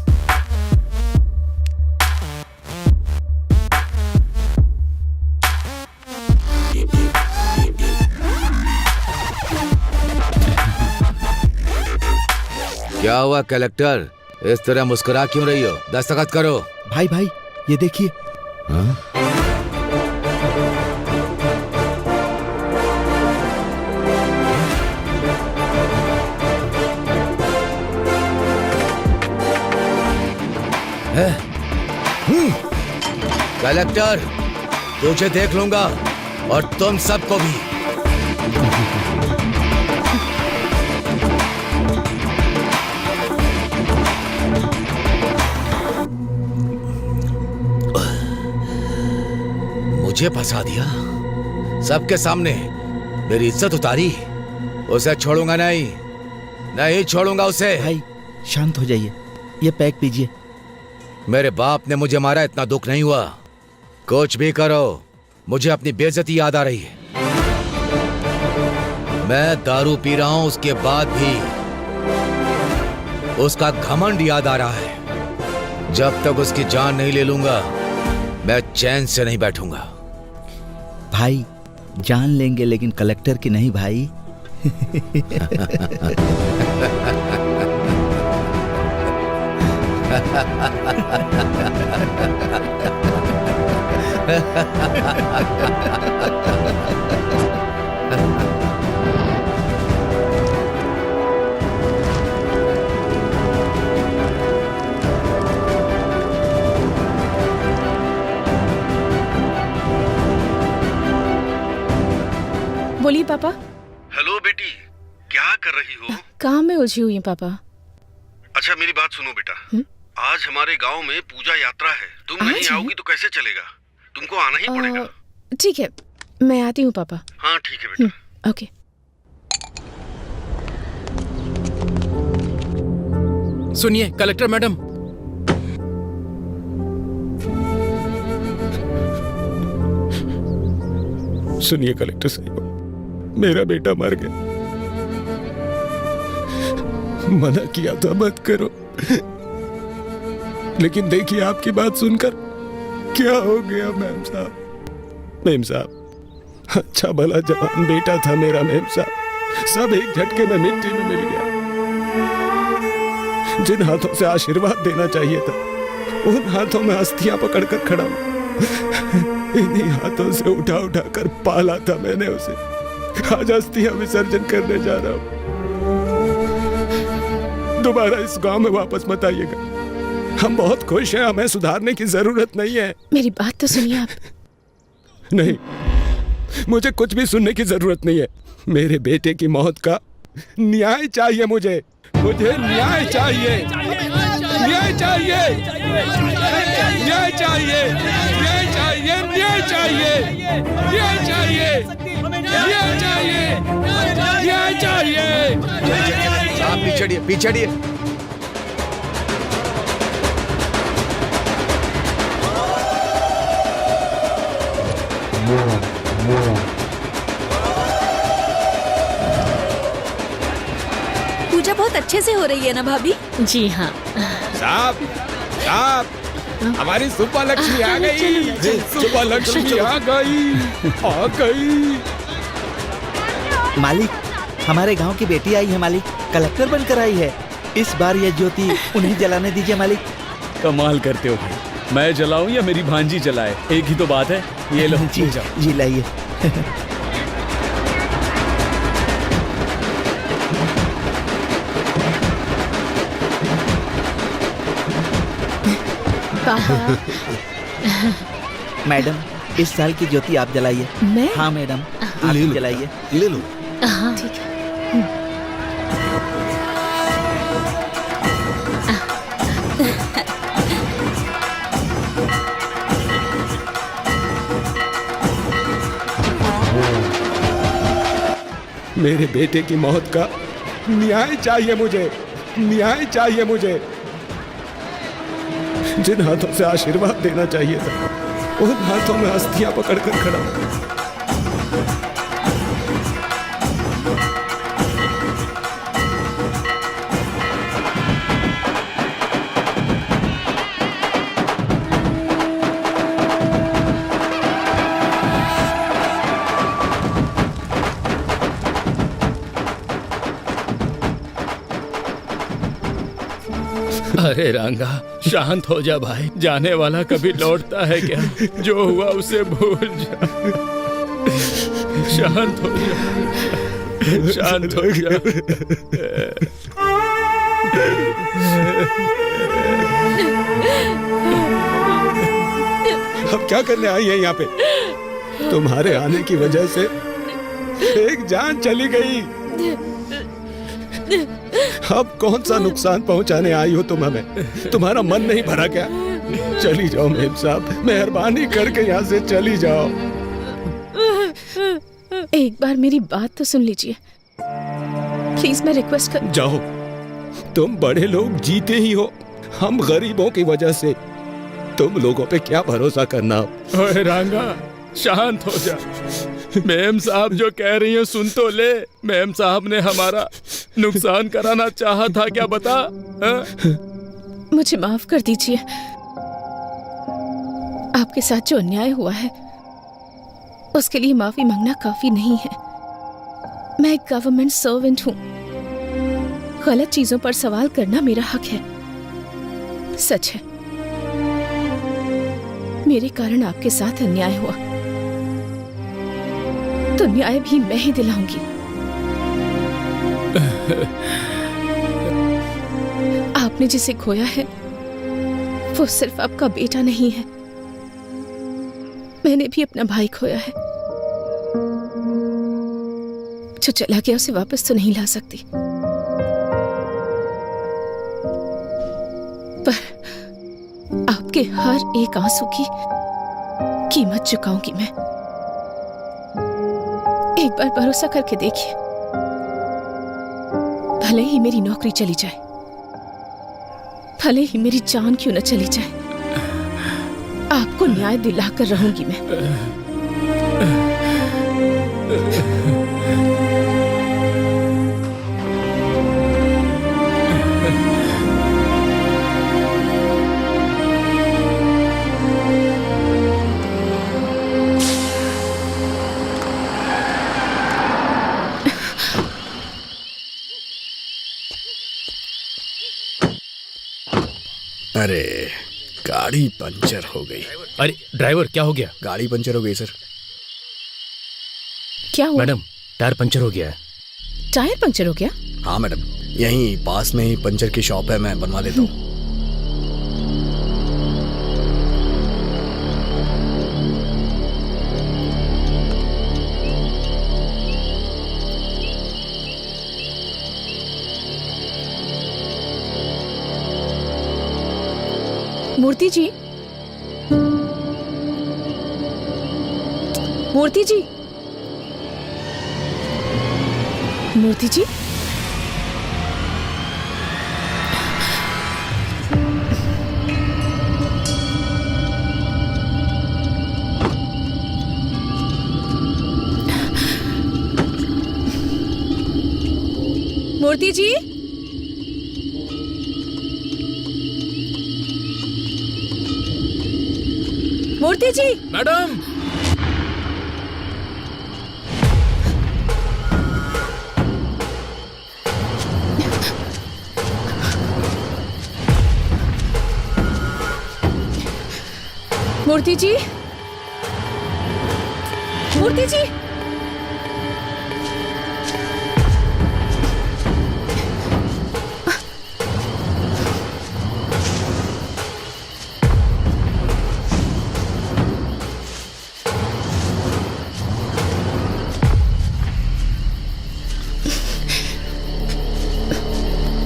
क्या हुआ कलेक्टर, इस तरह मुस्कुरा क्यों रही हो? दस्तखत करो। भाई भाई ये देखिए। कलेक्टर, तुझे देख लूंगा और तुम सबको भी। मुझे फंसा दिया सबके सामने, मेरी इज्जत उतारी। उसे छोड़ूंगा नहीं, नहीं छोड़ूंगा उसे। भाई शांत हो जाइए, ये पैक पीजिए। मेरे बाप ने मुझे मारा, इतना दुख नहीं हुआ। कुछ भी करो, मुझे अपनी बेइज्जती याद आ रही है। मैं दारू पी रहा हूं, उसके बाद भी उसका घमंड याद आ रहा है। जब तक उसकी जान नहीं ले लूंगा मैं चैन से नहीं बैठूंगा। भाई जान लेंगे लेकिन कलेक्टर की नहीं भाई। बोलिए पापा। हेलो बेटी, क्या कर रही हो? काम में उलझी हुई हूँ पापा। अच्छा मेरी बात सुनो बेटा, आज हमारे गांव में पूजा यात्रा है। तुम नहीं आओगी तो कैसे चलेगा? तुमको आना ही पड़ेगा। ठीक है, मैं आती हूँ पापा। हाँ ठीक है बेटा। ओके। सुनिए कलेक्टर मैडम, सुनिए कलेक्टर साहब, मेरा बेटा मर गया। मना किया था मत करो, लेकिन देखिए आपकी बात सुनकर क्या हो गया मेम साहब। मेम साहब, अच्छा भला जवान बेटा था मेरा मेम साहब, सब एक झटके में मिट्टी में मिल गया। जिन हाथों से आशीर्वाद देना चाहिए था उन हाथों में अस्थियां पकड़कर खड़ा हूं। इन्हीं हाथों से उठा उठा कर पाला था मैंने उसे। आज अस्थियां विसर्जन करने जा रहा हूं। दोबारा इस गांव में वापस मत आइएगा। हम बहुत खुश हैं, हमें सुधारने की जरूरत नहीं है। मेरी बात तो सुनिए आप। नहीं, मुझे कुछ भी सुनने की जरूरत नहीं है। मेरे बेटे की मौत का न्याय चाहिए मुझे न्याय चाहिए, न्याय चाहिए, न्याय चाहिए, न्याय चाहिए, न्याय चाहिए, न्याय चाहिए, न्याय चाहिए, न्याय चाहिए। आप पीछे पीछे। पूजा बहुत अच्छे से हो रही है ना भाभी? जी हाँ। साहब, साहब, हमारी सुप्पा लक्ष्मी आ गई। सुप्पा लक्ष्मी आ गई। मालिक, हमारे गांव की बेटी आई है मालिक, कलेक्टर बनकर आई है। इस बार यह ज्योति उन्हें जलाने दीजिए मालिक। कमाल करते हो भाई, मैं जलाऊं या मेरी भांजी जलाए, एक ही तो बात है। ये लो जी लाइए। मैडम, इस साल की ज्योति आप जलाइए। मैं? हाँ मैडम, आप जलाइए। ले लो। हाँ ठीक है। मेरे बेटे की मौत का न्याय चाहिए मुझे, न्याय चाहिए मुझे। जिन हाथों से आशीर्वाद देना चाहिए था, उन हाथों में अस्थियां पकड़कर खड़ा हूं। अरे रांगा, शांत हो जा भाई। जाने वाला कभी लौटता है क्या? जो हुआ उसे भूल जा। शांत हो जा, शांत हो जा। अब क्या करने आई है यहाँ पे? तुम्हारे आने की वजह से एक जान चली गई। अब कौन सा नुकसान पहुंचाने आई हो तुम हमें? तुम्हारा मन नहीं भरा क्या? चली जाओ मेम साहब, मेहरबानी करके यहाँ से चली जाओ। एक बार मेरी बात तो सुन लीजिए प्लीज, मैं रिक्वेस्ट कर। जाओ, तुम बड़े लोग जीते ही हो, हम गरीबों की वजह से। तुम लोगों पे क्या भरोसा करना। ओए रांगा, शांत हो जा। मैम साहब जो कह रही है सुन तो ले। मैम साहब ने हमारा नुकसान कराना चाहा था क्या, बता? मुझे माफ कर दीजिए। आपके साथ जो अन्याय हुआ है उसके लिए माफी मांगना काफी नहीं है। मैं एक गवर्नमेंट सर्वेंट हूँ। गलत चीजों पर सवाल करना मेरा हक है। सच है, मेरे कारण आपके साथ अन्याय हुआ, तो न्याय भी मैं ही दिलाऊंगी। आपने जिसे खोया है वो सिर्फ आपका बेटा नहीं है, मैंने भी अपना भाई खोया है। जो चला गया उसे वापस तो नहीं ला सकती, पर आपके हर एक आंसू की कीमत चुकाऊंगी मैं। एक बार भरोसा करके देखिए, भले ही मेरी नौकरी चली जाए, भले ही मेरी जान क्यों न चली जाए, आपको न्याय दिलाकर रहूंगी मैं। अरे गाड़ी पंचर हो गई। अरे ड्राइवर, क्या हो गया? गाड़ी पंचर हो गई सर। क्या हुआ? मैडम, टायर पंचर हो गया है। टायर पंचर हो गया? हाँ मैडम, यहीं पास में ही पंचर की शॉप है, मैं बनवा देता हूँ। मूर्ति जी, मूर्ति जी, मूर्ति जी, मूर्ति जी, मूर्ति जी। मैडम, मूर्ति जी, मूर्ति जी,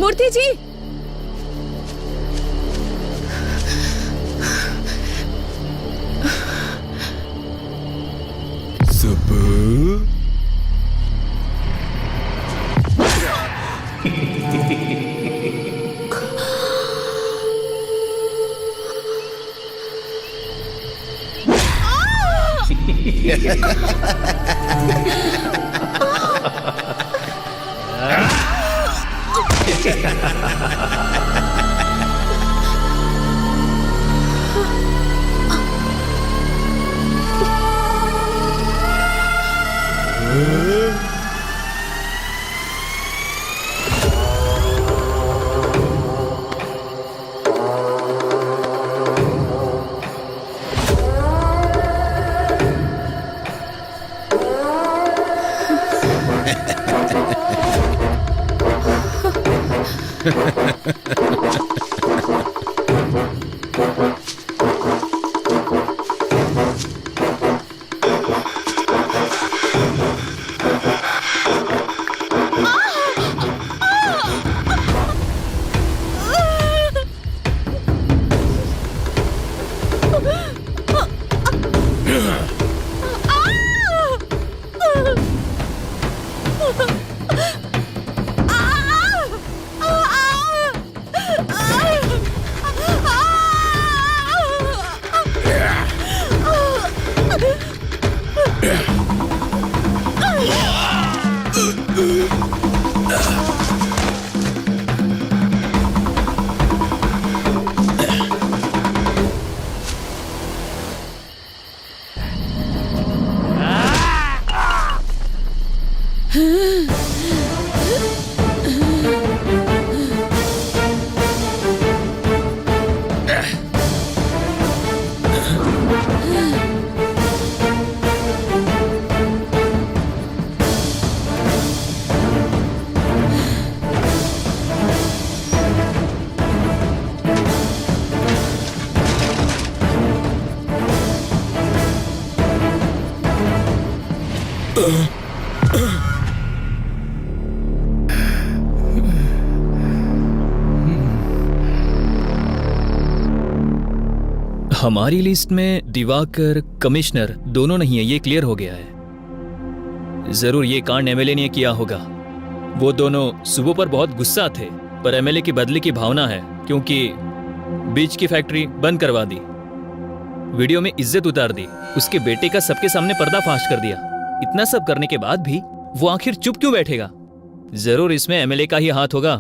मूर्ति जी, सुबह हमारी लिस्ट में दिवाकर कमिश्नर दोनों नहीं है, ये क्लियर हो गया है। जरूर ये कांड एमएलए ने किया होगा। वो दोनों सुबह पर बहुत गुस्सा थे, पर एमएलए की बदले की भावना है, क्योंकि बीच की फैक्ट्री बंद करवा दी, वीडियो में इज्जत उतार दी, उसके बेटे का सबके सामने पर्दाफाश कर दिया। इतना सब करने के बाद भी वो आखिर चुप क्यों बैठेगा? जरूर इसमें एमएलए का ही हाथ होगा।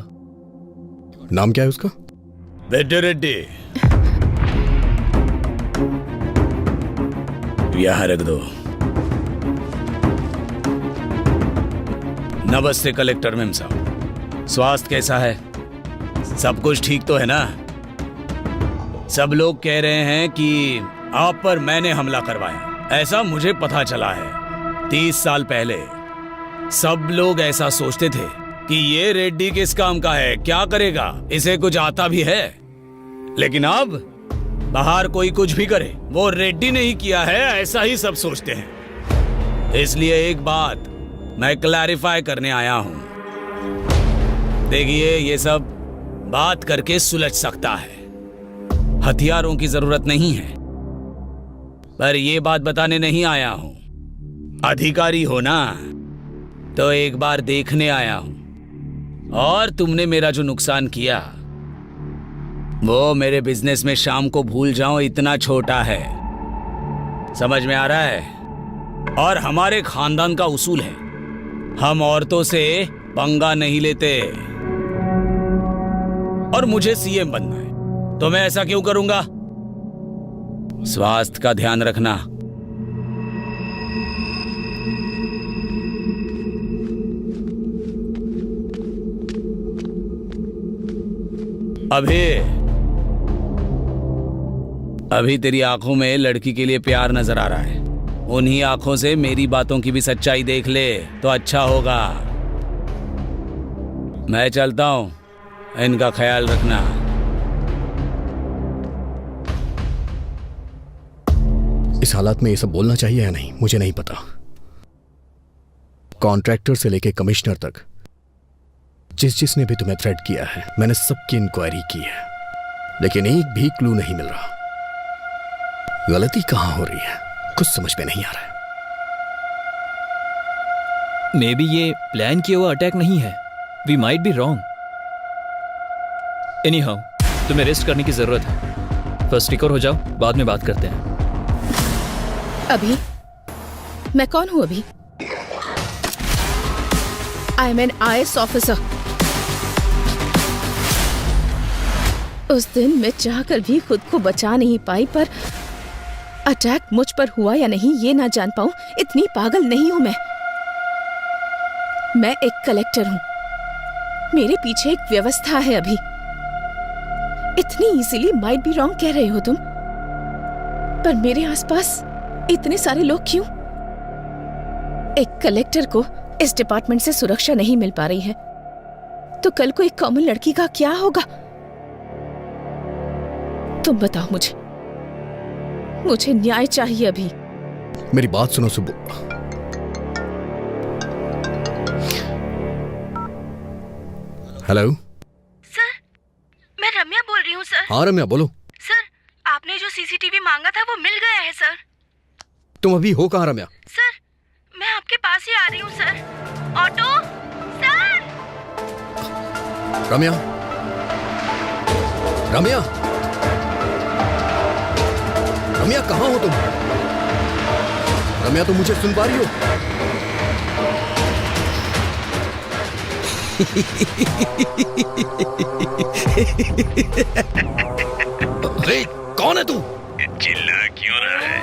नाम क्या है उसका? बेटे रेड्डी, यहाँ रख दो। नमस्ते कलेक्टर मैम साहब, स्वास्थ्य कैसा है? सब कुछ ठीक तो है ना? सब लोग कह रहे हैं कि आप पर मैंने हमला करवाया, ऐसा मुझे पता चला है। 30 साल पहले सब लोग ऐसा सोचते थे कि ये रेड्डी किस काम का है, क्या करेगा, इसे कुछ आता भी है। लेकिन अब बाहर कोई कुछ भी करे, वो रेड्डी ने ही किया है, ऐसा ही सब सोचते हैं। इसलिए एक बात मैं क्लैरिफाई करने आया हूं। देखिए, ये सब बात करके सुलझ सकता है, हथियारों की जरूरत नहीं है। पर ये बात बताने नहीं आया हूं। अधिकारी हो ना, तो एक बार देखने आया हूं। और तुमने मेरा जो नुकसान किया, वो मेरे बिजनेस में शाम को भूल जाऊं इतना छोटा है। समझ में आ रहा है? और हमारे खानदान का उसूल है, हम औरतों से पंगा नहीं लेते। और मुझे सीएम बनना है, तो मैं ऐसा क्यों करूंगा? स्वास्थ्य का ध्यान रखना। अभी तेरी आंखों में लड़की के लिए प्यार नजर आ रहा है। उन्हीं आंखों से मेरी बातों की भी सच्चाई देख ले तो अच्छा होगा। मैं चलता हूं, इनका ख्याल रखना। इस हालात में ये सब बोलना चाहिए या नहीं, मुझे नहीं पता। कॉन्ट्रैक्टर से लेके कमिश्नर तक जिसने भी तुम्हें थ्रेट किया है, मैंने सबकी इंक्वायरी की है, लेकिन एक भी क्लू नहीं मिल रहा। गलती कहां हो रही है, कुछ समझ में नहीं आ रहा है। मे बी ये प्लान किया हुआ अटैक नहीं है। We might be wrong. Anyhow, तुम्हें रेस्ट करने की जरूरत है। फर्स्ट रिकवर हो जाओ, बाद में बात करते हैं। अभी मैं कौन हूँ अभी? I am an IAS officer. उस दिन मैं चाहकर भी खुद को बचा नहीं पाई, पर अटैक मुझ पर हुआ या नहीं ये ना जान पाऊं, इतनी पागल नहीं हूं मैं। मैं एक कलेक्टर हूं, मेरे पीछे एक व्यवस्था है। अभी इतनी इजीली माइट बी रॉन्ग कह रहे हो तुम, पर मेरे आसपास इतने सारे लोग क्यों? एक कलेक्टर को इस डिपार्टमेंट से सुरक्षा नहीं मिल पा रही है, तो कल को एक कॉमन लड़की का क्या होगा? तुम बताओ मुझे न्याय चाहिए अभी। मेरी बात सुनो सुब्बू। हेलो सर, मैं रम्या बोल रही हूँ सर। हाँ रम्या बोलो। सर, आपने जो CCTV मांगा था वो मिल गया है सर। तुम अभी हो कहाँ रम्या? सर, मैं आपके पास ही आ रही हूँ sir. Auto sir. Ramya, Ramya, Ramya कहाँ हो तुम? रम्या तुम मुझे सुन पा रही हो? अरे कौन है तू? चिल्ला क्यों रहा है?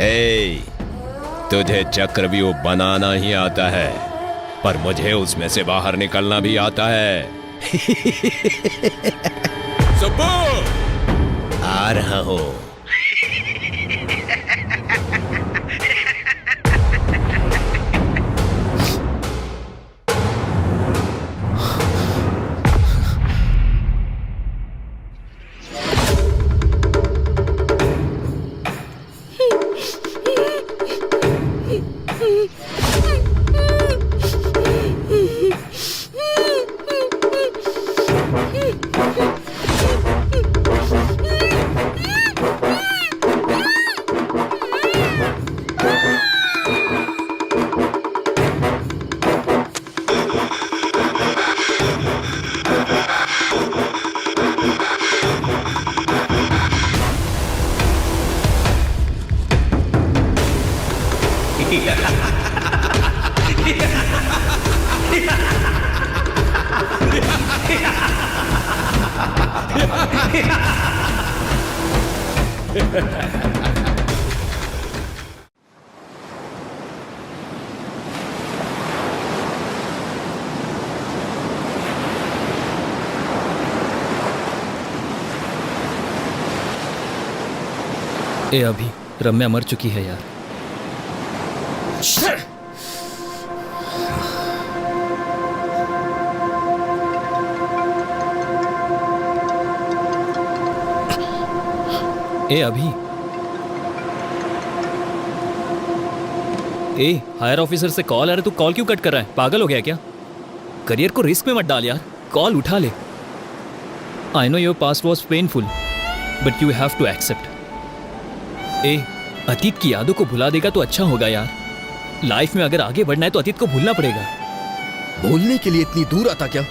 ए, तुझे चक्रव्यूह बनाना ही आता है, पर मुझे उसमें से बाहर निकलना भी आता है। सुब्बू, आ रहा हूं। ए अभी रम्या मर चुकी है यार। ए अभी, ए हायर ऑफिसर से कॉल आ रहा है, तू कॉल क्यों कट कर रहा है? पागल हो गया क्या? करियर को रिस्क में मत डाल यार, कॉल उठा ले। I know your past was painful but you have to accept. ए अतीत की यादों को भुला देगा तो अच्छा होगा यार। लाइफ में अगर आगे बढ़ना है तो अतीत को भूलना पड़ेगा। बोलने के लिए इतनी दूर आता क्या?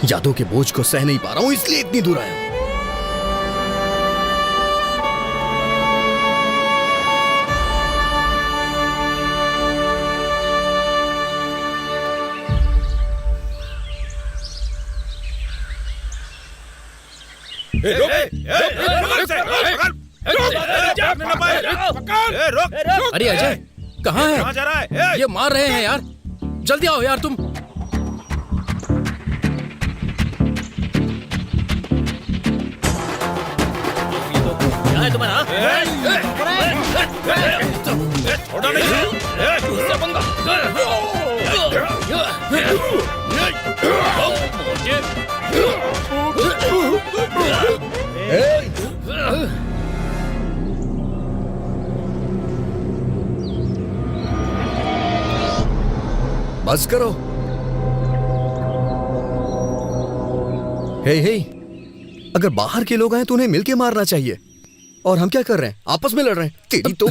यादों के बोझ को सह नहीं पा रहा हूं इसलिए इतनी दूर आया हूं। अरे अजय कहाँ है? कहाँ जा रहा है? ये मार रहे हैं यार, जल्दी आओ यार तुम। क्या है तुम्हारा? छोड़ो नहीं। बस करो। हे अगर बाहर के लोग आए तो उन्हें मिलके मारना चाहिए, और हम क्या कर रहे हैं? आपस में लड़ रहे हैं। तेरी तो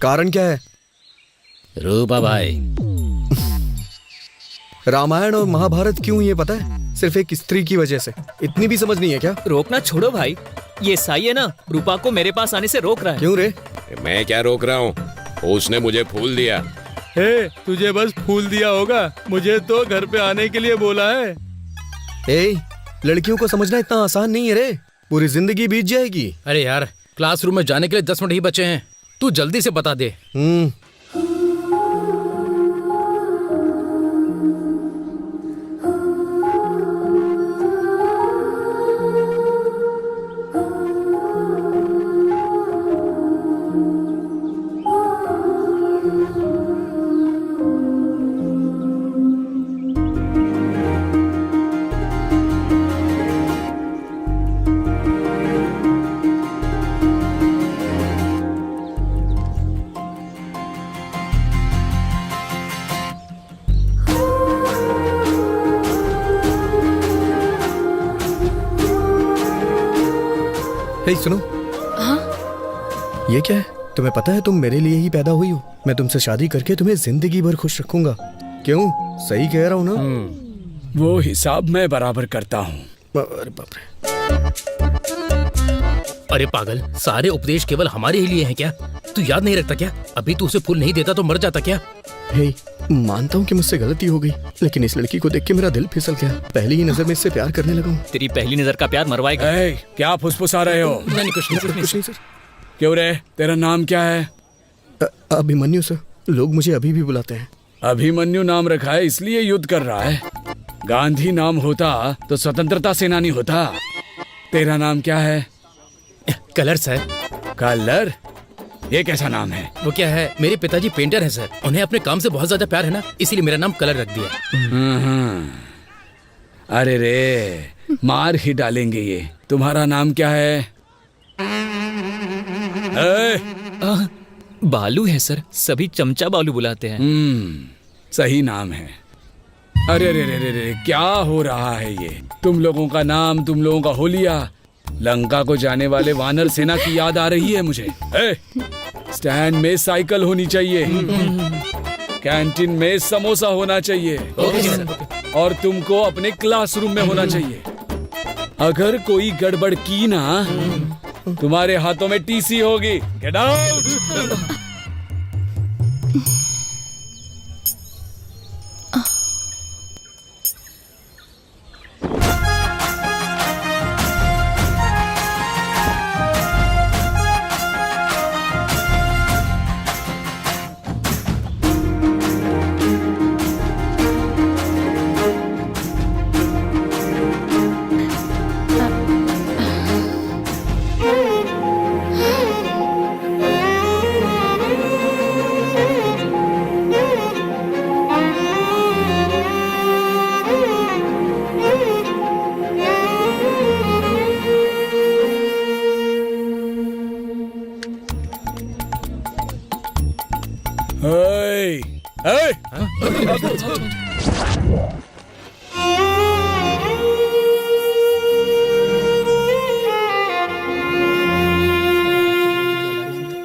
कारण क्या है? रूपा भाई, रामायण और महाभारत क्यों ये पता है? सिर्फ एक स्त्री की वजह से। इतनी भी समझ नहीं है क्या? रोकना छोड़ो भाई, ये साई है ना, रूपा को मेरे पास आने से रोक रहा है। क्यों रे? मैं क्या रोक रहा हूँ? उसने मुझे फूल दिया। हे, तुझे बस फूल दिया होगा, मुझे तो घर पे आने के लिए बोला है। ए, लड़कियों को समझना इतना आसान नहीं है रे, पूरी जिंदगी बीत जाएगी। अरे यार, क्लासरूम में जाने के लिए 10 मिनट ही बचे हैं, तू जल्दी से बता दे। हे सुनो। हाँ? ये क्या है? तुम्हें पता है तुम मेरे लिए ही पैदा हुई हो। मैं तुमसे शादी करके तुम्हें जिंदगी भर खुश रखूंगा। क्यों? सही कह रहा हूँ ना? वो हिसाब मैं बराबर करता हूँ। अरे बाप रे। अरे पागल, सारे उपदेश केवल हमारे ही लिए हैं क्या? तू याद नहीं रखता क्या? अभी तू उसे फूल नहीं देता तो मर जाता क्या? हे, मानता हूँ कि मुझसे गलती हो गई, लेकिन इस लड़की को देख के मेरा दिल फिसल गया। पहली ही नजर में इससे प्यार करने लगा हूँ। तेरी पहली नजर का प्यार मरवाएगा। क्या फुसफुसा रहे हो? नहीं, कुछ नहीं सर। क्यों रे, तेरा नाम क्या है? अभिमन्यु सर, लोग मुझे अभी भी बुलाते हैं। अभिमन्यु नाम रखा है इसलिए युद्ध कर रहा है। गांधी नाम होता तो स्वतंत्रता सेनानी होता। तेरा नाम क्या है? Colour sir. कलर? ये कैसा नाम है? वो क्या है, मेरे पिताजी पेंटर हैं सर, उन्हें अपने काम से बहुत ज्यादा प्यार है ना, इसीलिए मेरा नाम कलर रख दिया। अरे रे, मार ही डालेंगे ये। तुम्हारा नाम क्या है? बालू है सर, सभी चमचा बालू बुलाते हैं। सही नाम है। अरे रे रे रे रे, क्या हो रहा है ये? तुम लोगों का नाम, तुम लोगों का होलिया, लंका को जाने वाले वानर सेना की याद आ रही है मुझे। स्टैंड में साइकिल होनी चाहिए, कैंटीन में समोसा होना चाहिए, और तुमको अपने क्लासरूम में होना चाहिए। अगर कोई गड़बड़ की ना, तुम्हारे हाथों में टीसी होगी। Get out.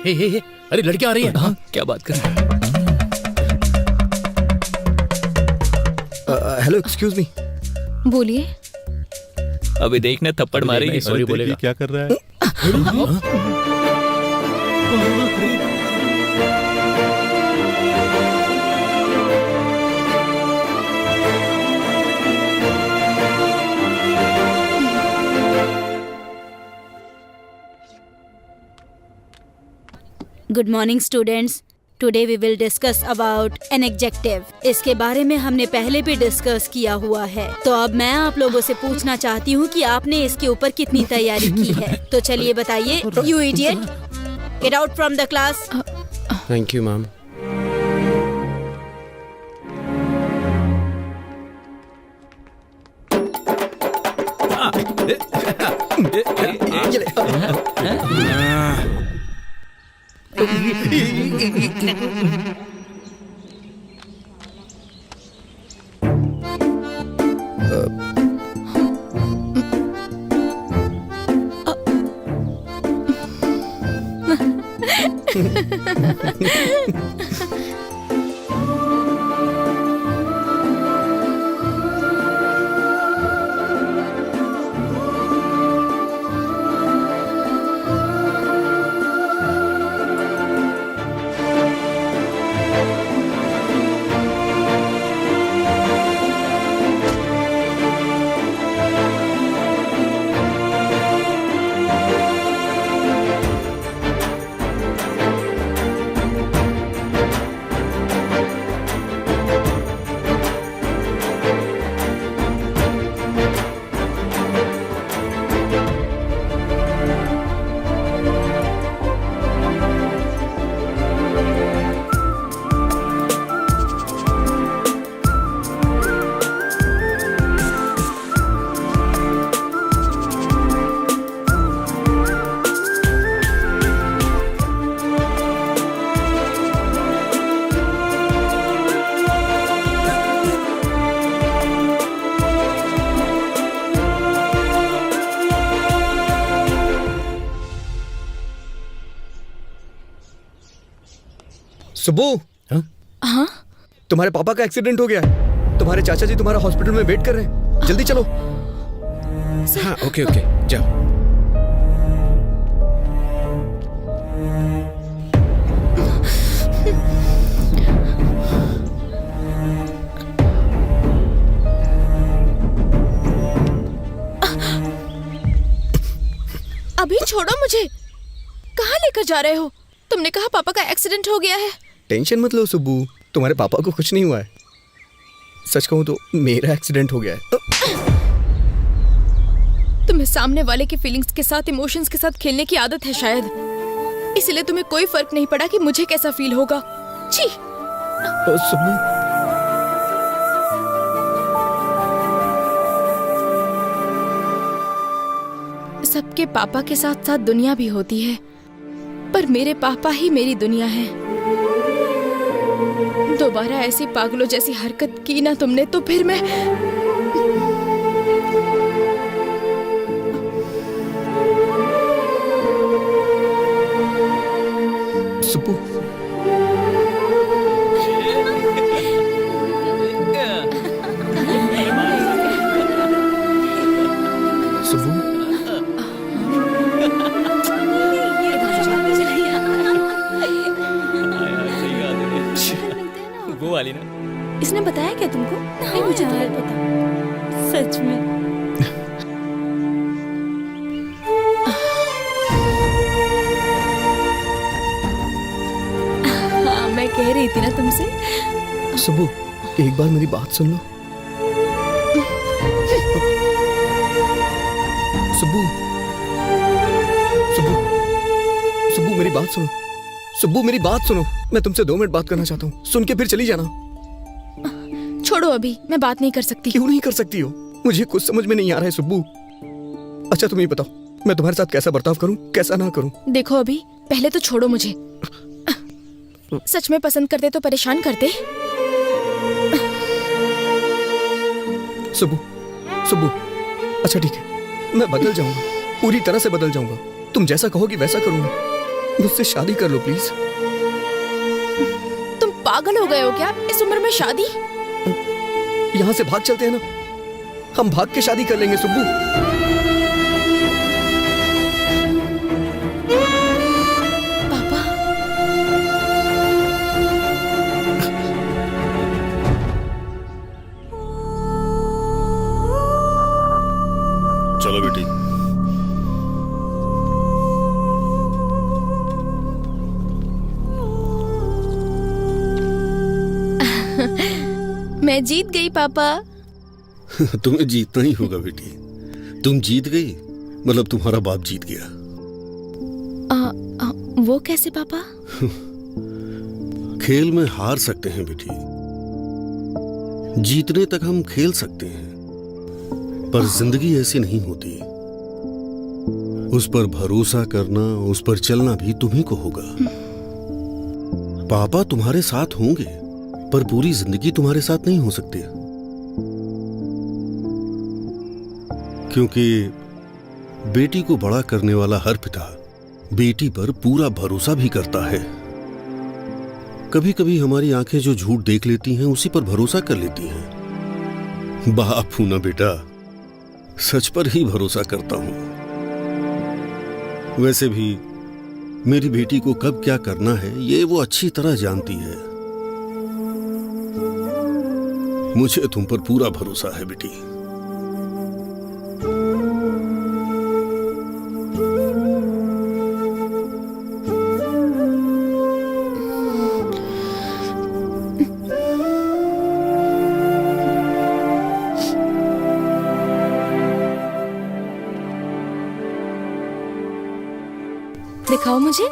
हे, अरे लड़कियां आ रही हैं। हाँ, क्या बात कर रहे हैं? Hello, excuse me. बोलिए। अभी देखना थप्पड़ मारेगी। सॉरी बोलेगा। क्या कर रहा है? Good morning students. Today we will discuss about an adjective. इसके बारे में हमने पहले भी डिस्कस किया हुआ है, तो अब मैं आप लोगों से पूछना चाहती हूँ कि आपने इसके ऊपर कितनी तैयारी की है। तो चलिए बताइए। You idiot, get out from the class. Thank you ma'am. Subbu. हाँ? तुम्हारे पापा का एक्सीडेंट हो गया है। तुम्हारे चाचा जी तुम्हारा हॉस्पिटल में वेट कर रहे हैं, जल्दी चलो। हाँ ओके ओके जाओ। अभी छोड़ो मुझे। कहाँ लेकर जा रहे हो? तुमने कहा पापा का एक्सीडेंट हो गया है। टेंशन मत लो सुब्बू, तुम्हारे पापा को कुछ नहीं हुआ है। सच कहूं तो मेरा एक्सीडेंट हो गया है। तुम्हें सामने वाले की फीलिंग्स के साथ, इमोशंस के साथ खेलने की आदत है शायद, इसलिए तुम्हें कोई फर्क नहीं पड़ा कि मुझे कैसा फील होगा। छी। सुब्बू। सबके पापा के साथ साथ दुनिया भी होती है, पर मेरे पापा ही मेरी दुनिया है। दोबारा ऐसी पागलों जैसी हरकत की ना तुमने तो फिर मैं सुब्बू। सुब्बू। वो वाली ना। इसने बताया क्या तुमको? नहीं मुझे तो नहीं पता सच में। हाँ मैं कह रही थी ना तुमसे। सुब्बू एक बार मेरी बात सुन लो। सुब्बू। सुब्बू। सुब्बू मेरी बात सुनो। सुब्बू मेरी बात सुनो, मैं तुमसे 2 मिनट बात करना चाहता हूँ, सुन के फिर चली जाना। छोड़ो, अभी मैं बात नहीं कर सकती। क्यों नहीं कर सकती हो? मुझे कुछ समझ में नहीं आ रहा है सुब्बू। अच्छा तुम ही बताओ, मैं तुम्हारे साथ कैसा बर्ताव करूं, कैसा ना करूं? देखो अभी, पहले तो छोड़ो मुझे। सच में पसंद करते तो परेशान करते। सुब्बू। सुब्बू अच्छा ठीक है, मैं बदल जाऊंगा, पूरी तरह से बदल जाऊंगा। तुम जैसा कहोगी वैसा करूंगा। मुझसे शादी कर लो प्लीज। तुम पागल हो गए हो क्या? इस उम्र में शादी? यहाँ से भाग चलते हैं ना, हम भाग के शादी कर लेंगे सुब्बू। पापा। चलो बेटी। मैं जीत गई पापा। तुम्हें जीतना ही होगा बेटी। तुम जीत गई मतलब तुम्हारा बाप जीत गया। वो कैसे पापा? खेल में हार सकते हैं बेटी, जीतने तक हम खेल सकते हैं, पर जिंदगी ऐसी नहीं होती। उस पर भरोसा करना, उस पर चलना भी तुम्ही को होगा। पापा तुम्हारे साथ होंगे, पर पूरी जिंदगी तुम्हारे साथ नहीं हो सकते, क्योंकि बेटी को बड़ा करने वाला हर पिता बेटी पर पूरा भरोसा भी करता है। कभी कभी हमारी आंखें जो झूठ देख लेती हैं उसी पर भरोसा कर लेती हैं। बाप हूं ना बेटा, सच पर ही भरोसा करता हूं। वैसे भी मेरी बेटी को कब क्या करना है ये वो अच्छी तरह जानती है। मुझे तुम पर पूरा भरोसा है बेटी। दिखाओ मुझे।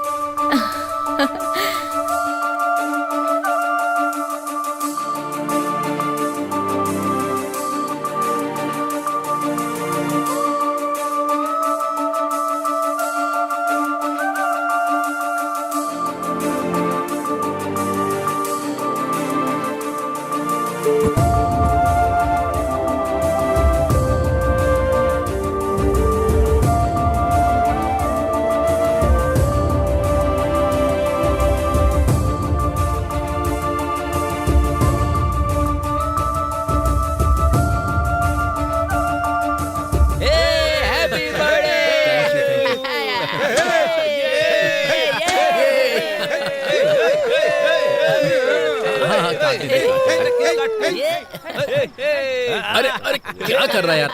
अरे अरे क्या कर रहा है यार?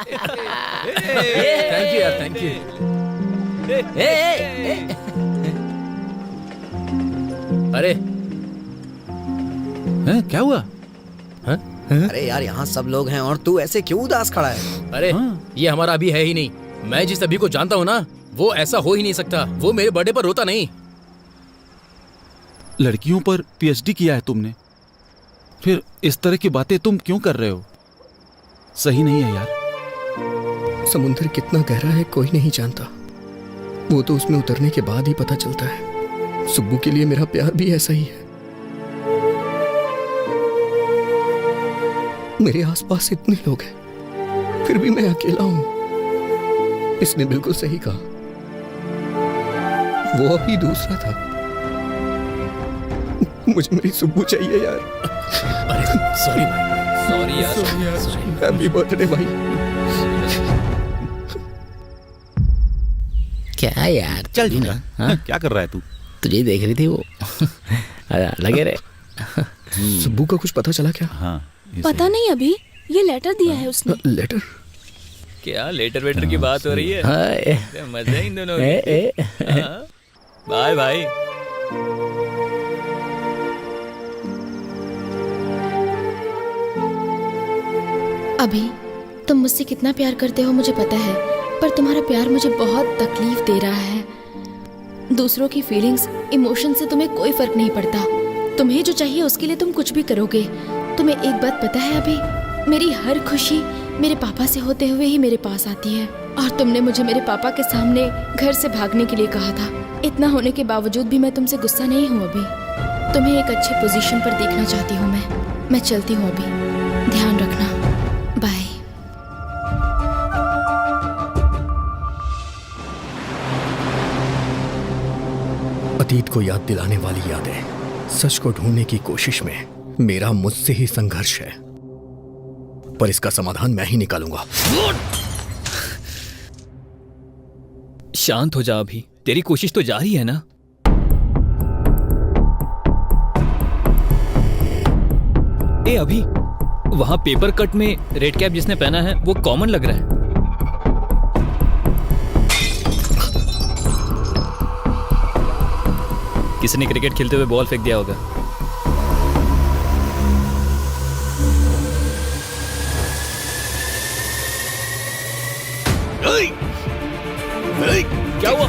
थैंक यू यार, थैंक यू। अरे क्या हुआ? अरे यार यहाँ सब लोग हैं और तू ऐसे क्यों उदास खड़ा है? अरे ये हमारा अभी है ही नहीं। मैं जिस अभी को जानता हूँ ना, वो ऐसा हो ही नहीं सकता। वो मेरे बर्थडे पर रोता नहीं। लड़कियों पर पीएचडी किया है तुमने, फिर इस तरह की बातें तुम क्यों कर रहे हो? सही नहीं है यार। समुद्र कितना गहरा है कोई नहीं जानता, वो तो उसमें उतरने के बाद ही पता चलता है। सुब्बू के लिए मेरा प्यार भी ऐसा ही है। मेरे आसपास इतने लोग हैं, फिर भी मैं अकेला हूं। इसने बिल्कुल सही कहा, वो अभी दूसरा था। मुझे मेरी सुब्बू चाहिए यार। अरे सॉरी भाई, सॉरी यार। हैप्पी बर्थडे भाई। क्या यार, चल दूंगा। क्या कर रहा है तू? तुझे देख रही थी वो। लगे रहे। सुब्बू का कुछ पता चला क्या? हाँ पता नहीं, अभी ये लेटर दिया है उसने। लेटर? क्या लेटर वेटर की बात हो रही है? मजा है इन दोनों की। बाय भाई। अभी तुम मुझसे कितना प्यार करते हो मुझे पता है, पर तुम्हारा प्यार मुझे बहुत तकलीफ दे रहा है। दूसरों की फीलिंग्स, इमोशन से तुम्हें कोई फर्क नहीं पड़ता। तुम्हें जो चाहिए उसके लिए तुम कुछ भी करोगे। तुम्हें एक बात पता है अभी, मेरी हर खुशी मेरे पापा से होते हुए ही मेरे पास आती है। और तुमने मुझे मेरे पापा के सामने घर से भागने के लिए कहा था। इतना होने के बावजूद भी मैं तुमसे गुस्सा नहीं हूँ अभी। तुम्हें एक अच्छे पोजीशन पर देखना चाहती हूँ मैं चलती हूँ अभी। ध्यान रखना, बाय। अतीत को याद दिलाने वाली यादें, सच को ढूंढने की कोशिश में मेरा मुझसे ही संघर्ष है, पर इसका समाधान मैं ही निकालूंगा। शांत हो जा अभी, तेरी कोशिश तो जारी है ना। ए अभी, वहां पेपर कट में रेड कैप जिसने पहना है वो कॉमन लग रहा है। किसी ने क्रिकेट खेलते हुए बॉल फेंक दिया होगा। क्या हुआ?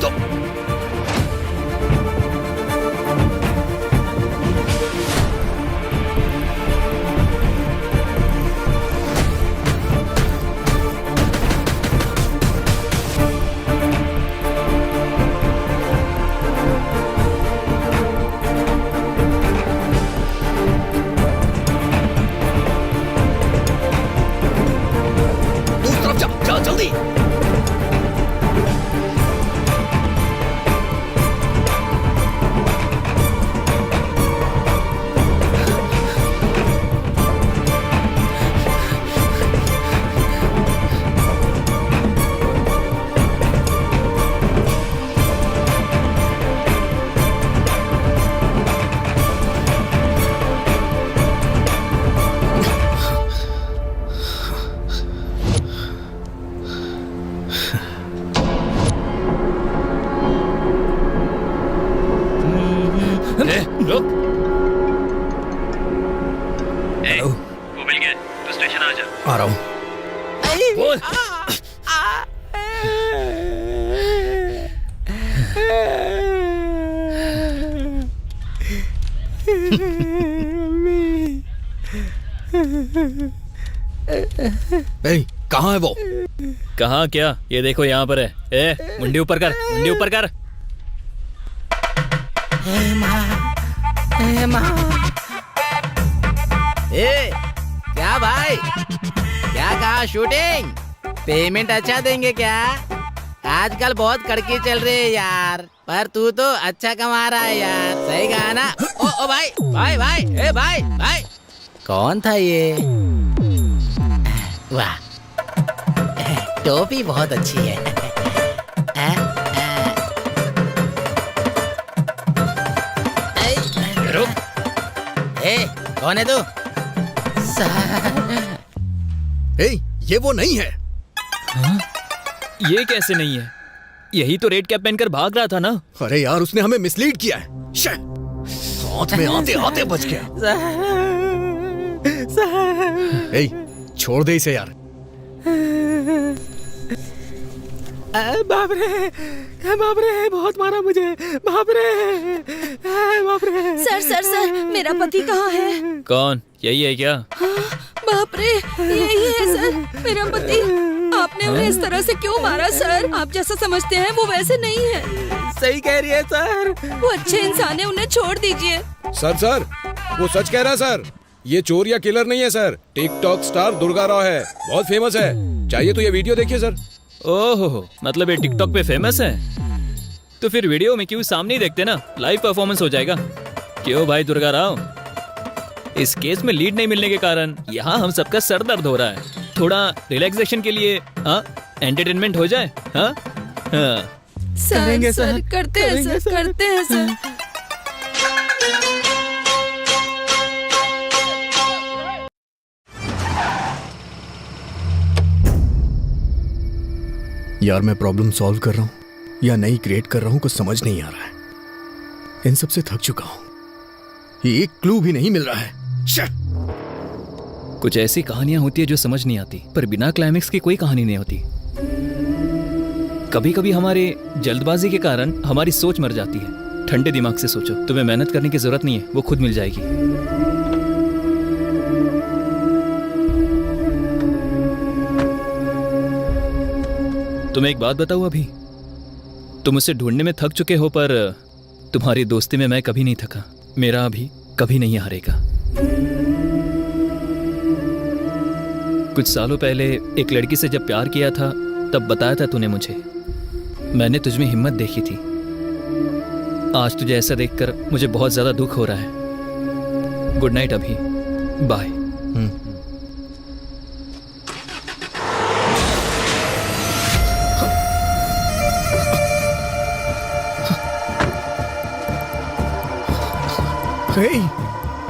दूसरी तरफ जा जल्दी। रुक। वो मिल गया, तू स्टेशन आ जा। आ रहा हूं। बोल। कहाँ है वो? कहाँ क्या? ये देखो यहाँ पर है। ए मुंडी ऊपर कर, मुंडी ऊपर कर। ए, क्या भाई, क्या कहा शूटिंग? पेमेंट अच्छा देंगे क्या? आजकल बहुत कड़की चल रही है यार, पर तू तो अच्छा कमा रहा है यार। सही कहा ना? ओ भाई भाई भाई, ए भाई भाई, कौन था ये? वाह, टोपी बहुत अच्छी है। रुक। ए, कौन है तू? ए, ये वो नहीं है। हाँ? ये कैसे नहीं है? यही तो रेड कैप पहनकर भाग रहा था ना। अरे यार, उसने हमें मिसलीड किया है। हाथ में आते आते बच गया। ए, छोड़ दे इसे यार। बाप रे, बहुत मारा मुझे। बाप रे। सर, मेरा पति कहाँ है? कौन? यही है क्या? बाप रे, यही है सर, मेरा पति। आपने उन्हें इस तरह से क्यों मारा सर? आप जैसा समझते हैं वो वैसे नहीं है। सही कह रही है सर। वो अच्छे इंसान है, उन्हें छोड़ दीजिए। सर, वो सच कह रहा है सर। ये चोर या किलर नहीं है sir. TikTok star Durga Rao है, बहुत फेमस है। चाहिए तो ये वीडियो देखिए सर। ओहो, मतलब ये टिकटॉक पे फेमस है? तो फिर वीडियो में क्यों सामने ही देखते ना, लाइव परफॉर्मेंस हो जाएगा। क्यों भाई दुर्गा राव? इस केस में लीड नहीं मिलने के कारण यहाँ हम सबका सर दर्द हो रहा है। थोड़ा रिलैक्सेशन के लिए एंटरटेनमेंट हो जाए। सर, करते हैं सर। यार, मैं प्रॉब्लम सॉल्व कर रहा हूँ या नई क्रिएट कर रहा हूँ, कुछ समझ नहीं आ रहा है। इन सब से थक चुका हूँ। ये एक क्लू भी नहीं मिल रहा है। कुछ ऐसी कहानियां होती है जो समझ नहीं आती, पर बिना क्लाइमेक्स की कोई कहानी नहीं होती। कभी कभी हमारे जल्दबाजी के कारण हमारी सोच मर जाती है। ठंडे दिमाग से सोचो, तुम्हें मेहनत करने की जरूरत नहीं है, वो खुद मिल जाएगी। तुम्हें एक बात बताऊं, अभी तुम उसे ढूंढने में थक चुके हो, पर तुम्हारी दोस्ती में मैं कभी नहीं थका। मेरा अभी कभी नहीं हारेगा। कुछ सालों पहले एक लड़की से जब प्यार किया था, तब बताया था तूने मुझे। मैंने तुझमें हिम्मत देखी थी। आज तुझे ऐसा देखकर मुझे बहुत ज्यादा दुख हो रहा है। गुड नाइट अभी, बाय।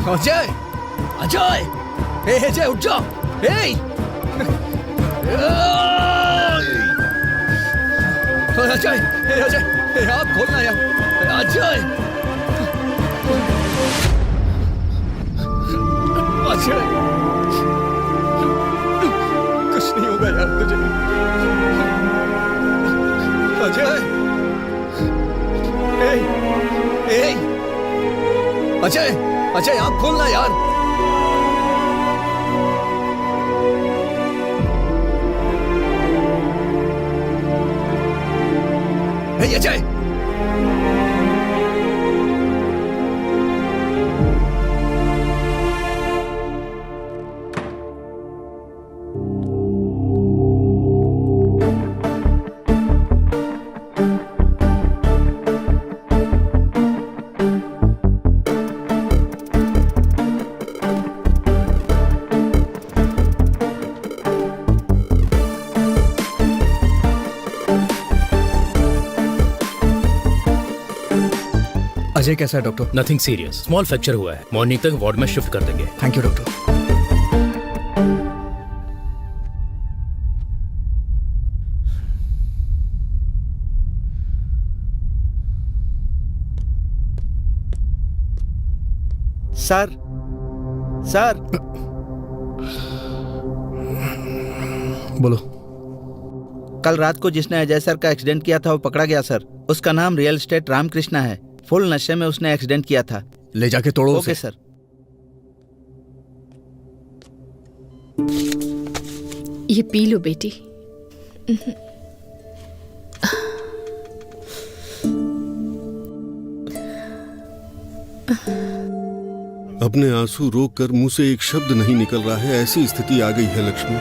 अजय, अजय उठ जा। अजय, आप खोलना यार। अजय, कुछ नहीं होगा यार तुझे। अजय, अजय, आप खोलना यार। अजय, अजय कैसा है doctor? Nothing serious, small fracture हुआ है। मॉर्निंग तक वार्ड में शिफ्ट कर देंगे। Thank you doctor. सर बोलो। कल रात को जिसने अजय सर का एक्सीडेंट किया था वो पकड़ा गया सर। उसका नाम रियल एस्टेट रामकृष्णा है। फुल नशे में उसने एक्सीडेंट किया था। ले जाके तोड़ो ओके सर। ये पी लो बेटी। अपने आंसू रोककर मुंह से एक शब्द नहीं निकल रहा है, ऐसी स्थिति आ गई है लक्ष्मी।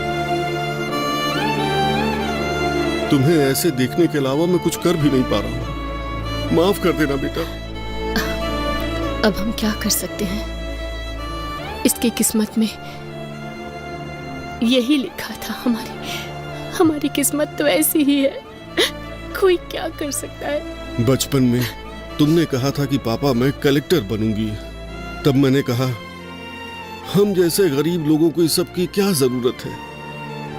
तुम्हें ऐसे देखने के अलावा मैं कुछ कर भी नहीं पा रहा हूं। माफ कर देना बेटा। अब हम क्या कर सकते हैं? इसकी किस्मत में यही लिखा था। हमारी किस्मत तो ऐसी ही है। कोई क्या कर सकता है? बचपन में तुमने कहा था कि पापा मैं कलेक्टर बनूंगी। तब मैंने कहा हम जैसे गरीब लोगों को इस सब की क्या जरूरत है?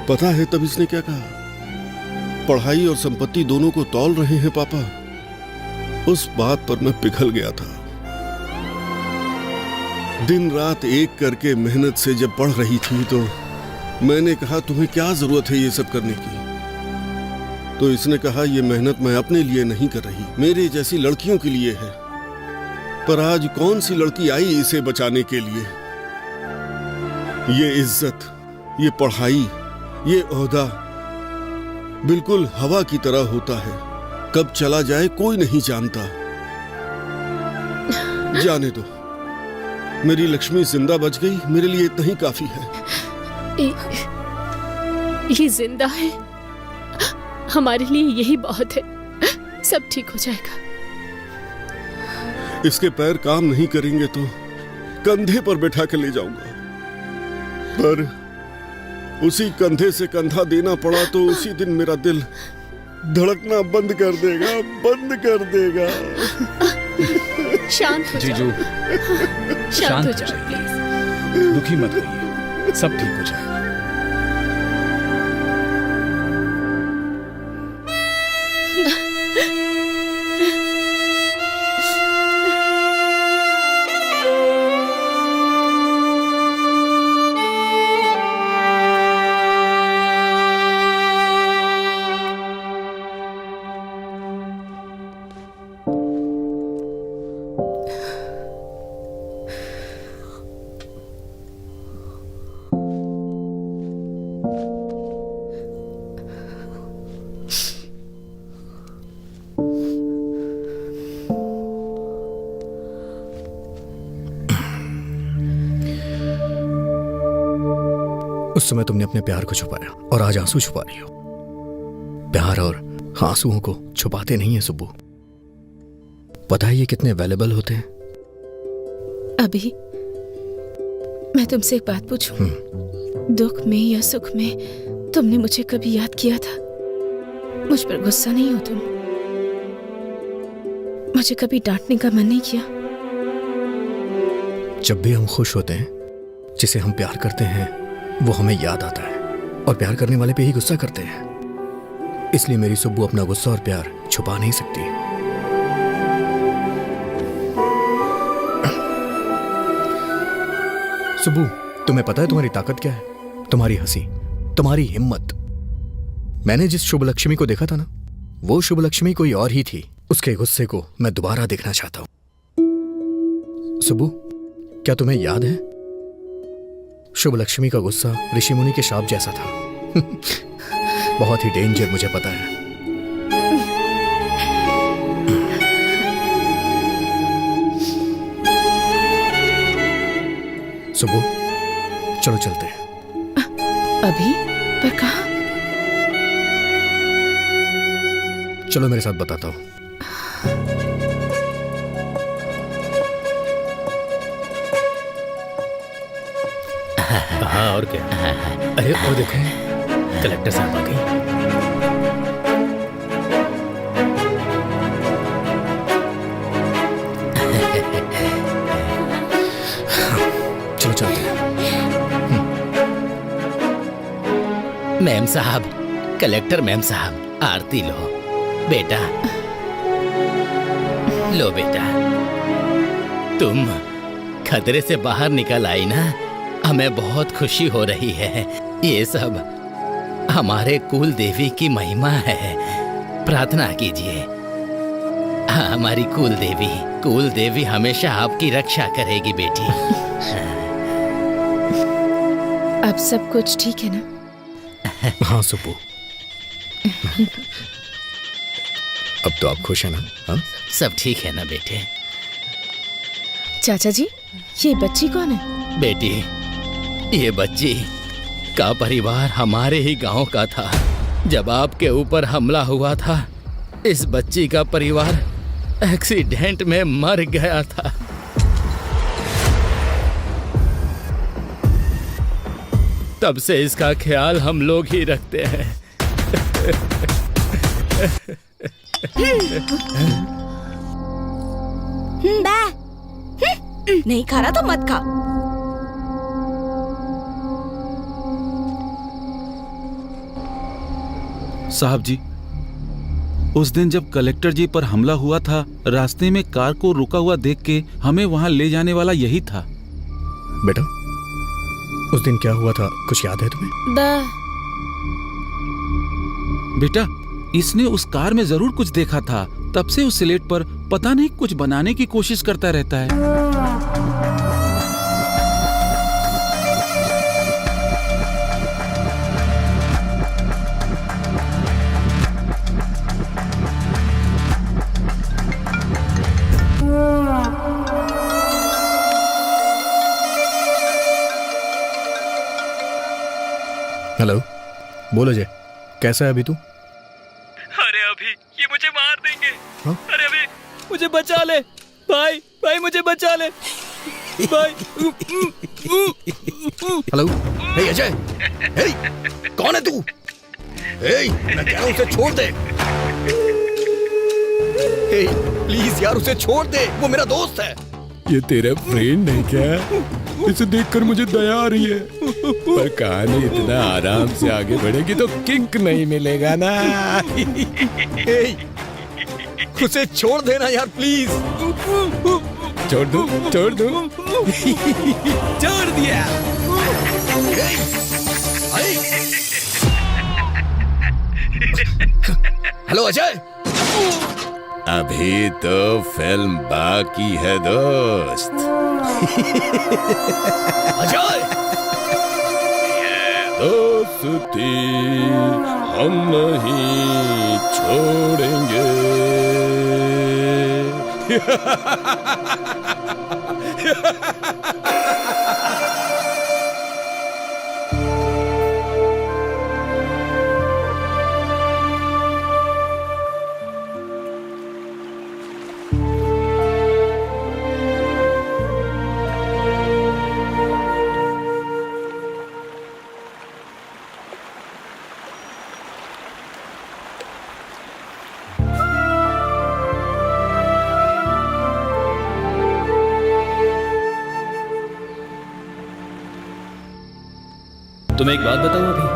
पता है तब इसने क्या कहा? पढ़ाई और संपत्ति दोनों को तौल रहे हैं पापा। उस बात पर मैं पिघल गया था। दिन रात एक करके मेहनत से जब पढ़ रही थी तो मैंने कहा तुम्हें क्या जरूरत है ये सब करने की? तो इसने कहा ये मेहनत मैं अपने लिए नहीं कर रही, मेरे जैसी लड़कियों के लिए है। पर आज कौन सी लड़की आई इसे बचाने के लिए? ये इज्जत, ये पढ़ाई, ये ओहदा बिल्कुल हवा की तरह होता है, कब चला जाए कोई नहीं जानता। जाने दो, मेरी लक्ष्मी जिंदा बच गई, मेरे लिए इतना ही काफी है। ये जिंदा है, हमारे लिए यही बहुत है। सब ठीक हो जाएगा। इसके पैर काम नहीं करेंगे तो कंधे पर बैठा कर ले जाऊंगा, पर उसी कंधे से कंधा देना पड़ा तो उसी दिन मेरा दिल धड़कना बंद कर देगा, बंद कर देगा। शांत हो जीजू, शांत हो जाओ प्लीज। दुखी मत होइए, सब ठीक हो जाएगा। उस समय तुमने अपने प्यार को छुपाया और आज आंसू छुपा रही हो। प्यार और आंसुओं को छुपाते नहीं है सुब्बू। पता है ये कितने वैल्यूएबल होते हैं? अभी मैं तुमसे एक बात पूछूं? दुख में या सुख में तुमने मुझे कभी याद किया था? मुझ पर गुस्सा नहीं हो तुम? मुझे कभी डांटने का मन नहीं किया? जब भी हम खुश होते हैं, जिसे हम प्यार करते हैं वो हमें याद आता है, और प्यार करने वाले पे ही गुस्सा करते हैं। इसलिए मेरी सुब्बू अपना गुस्सा और प्यार छुपा नहीं सकती। सुब्बू, तुम्हें पता है तुम्हारी ताकत क्या है? तुम्हारी हंसी, तुम्हारी हिम्मत। मैंने जिस शुभ लक्ष्मी को देखा था ना, वो शुभ लक्ष्मी कोई और ही थी। उसके गुस्से को मैं दोबारा देखना चाहता हूं। सुब्बू, क्या तुम्हें याद है शुभ लक्ष्मी का गुस्सा ऋषि मुनि के शाप जैसा था। बहुत ही डेंजर, मुझे पता है। सुबह चलो चलते हैं। अभी? पर कहाँ? चलो मेरे साथ बताता हूँ। हाँ और क्या? अरे वो देखो, कलेक्टर साहब आ गई। चलो चलते हैं। मैम साहब, कलेक्टर मैम साहब, आरती लो। बेटा लो बेटा, तुम खतरे से बाहर निकल आई ना, हमें बहुत खुशी हो रही है। ये सब हमारे कुल देवी की महिमा है। प्रार्थना कीजिए, हमारी कुल देवी हमेशा आपकी रक्षा करेगी बेटी। अब सब कुछ ठीक है ना? हाँ सुब्बू, अब तो आप खुश हैं ना? हाँ? सब ठीक है ना बेटे? चाचा जी, ये बच्ची कौन है? बेटी, ये बच्ची का परिवार हमारे ही गांव का था। जब आपके ऊपर हमला हुआ था, इस बच्ची का परिवार एक्सीडेंट में मर गया था। तब से इसका ख्याल हम लोग ही रखते हैं। नहीं खा रहा तो मत खा। साहब जी, उस दिन जब कलेक्टर जी पर हमला हुआ था, रास्ते में कार को रुका हुआ देख के हमें वहां ले जाने वाला यही था। बेटा, उस दिन क्या हुआ था, कुछ याद है तुम्हें? बेटा, इसने उस कार में जरूर कुछ देखा था, तब से उस स्लेट पर पता नहीं कुछ बनाने की कोशिश करता रहता है। हेलो, बोलो जय, कैसा है अभी तू? अरे अभी ये मुझे मार देंगे। हाँ? अरे अभी मुझे बचा ले भाई, भाई मुझे बचा ले भाई। हेलो, हे अजय, हे, कौन है तू? हे, मैं कह रहा हूं उसे छोड़ दे। हे, प्लीज यार उसे छोड़ दे, वो मेरा दोस्त है। ये तेरा फ्रेंड है क्या? इसे देखकर मुझे दया आ रही है, पर कहानी इतना आराम से आगे बढ़ेगी तो किंक नहीं मिलेगा ना। हे, उसे छोड़ देना यार प्लीज। छोड़ दो, छोड़ दो। छोड़ दिया। हेलो अजय। अभी तो फिल्म बाकी है दोस्त। अजय, ये दोस्ती हम नहीं छोड़ेंगे। तुम्हें एक बात बताऊं, अभी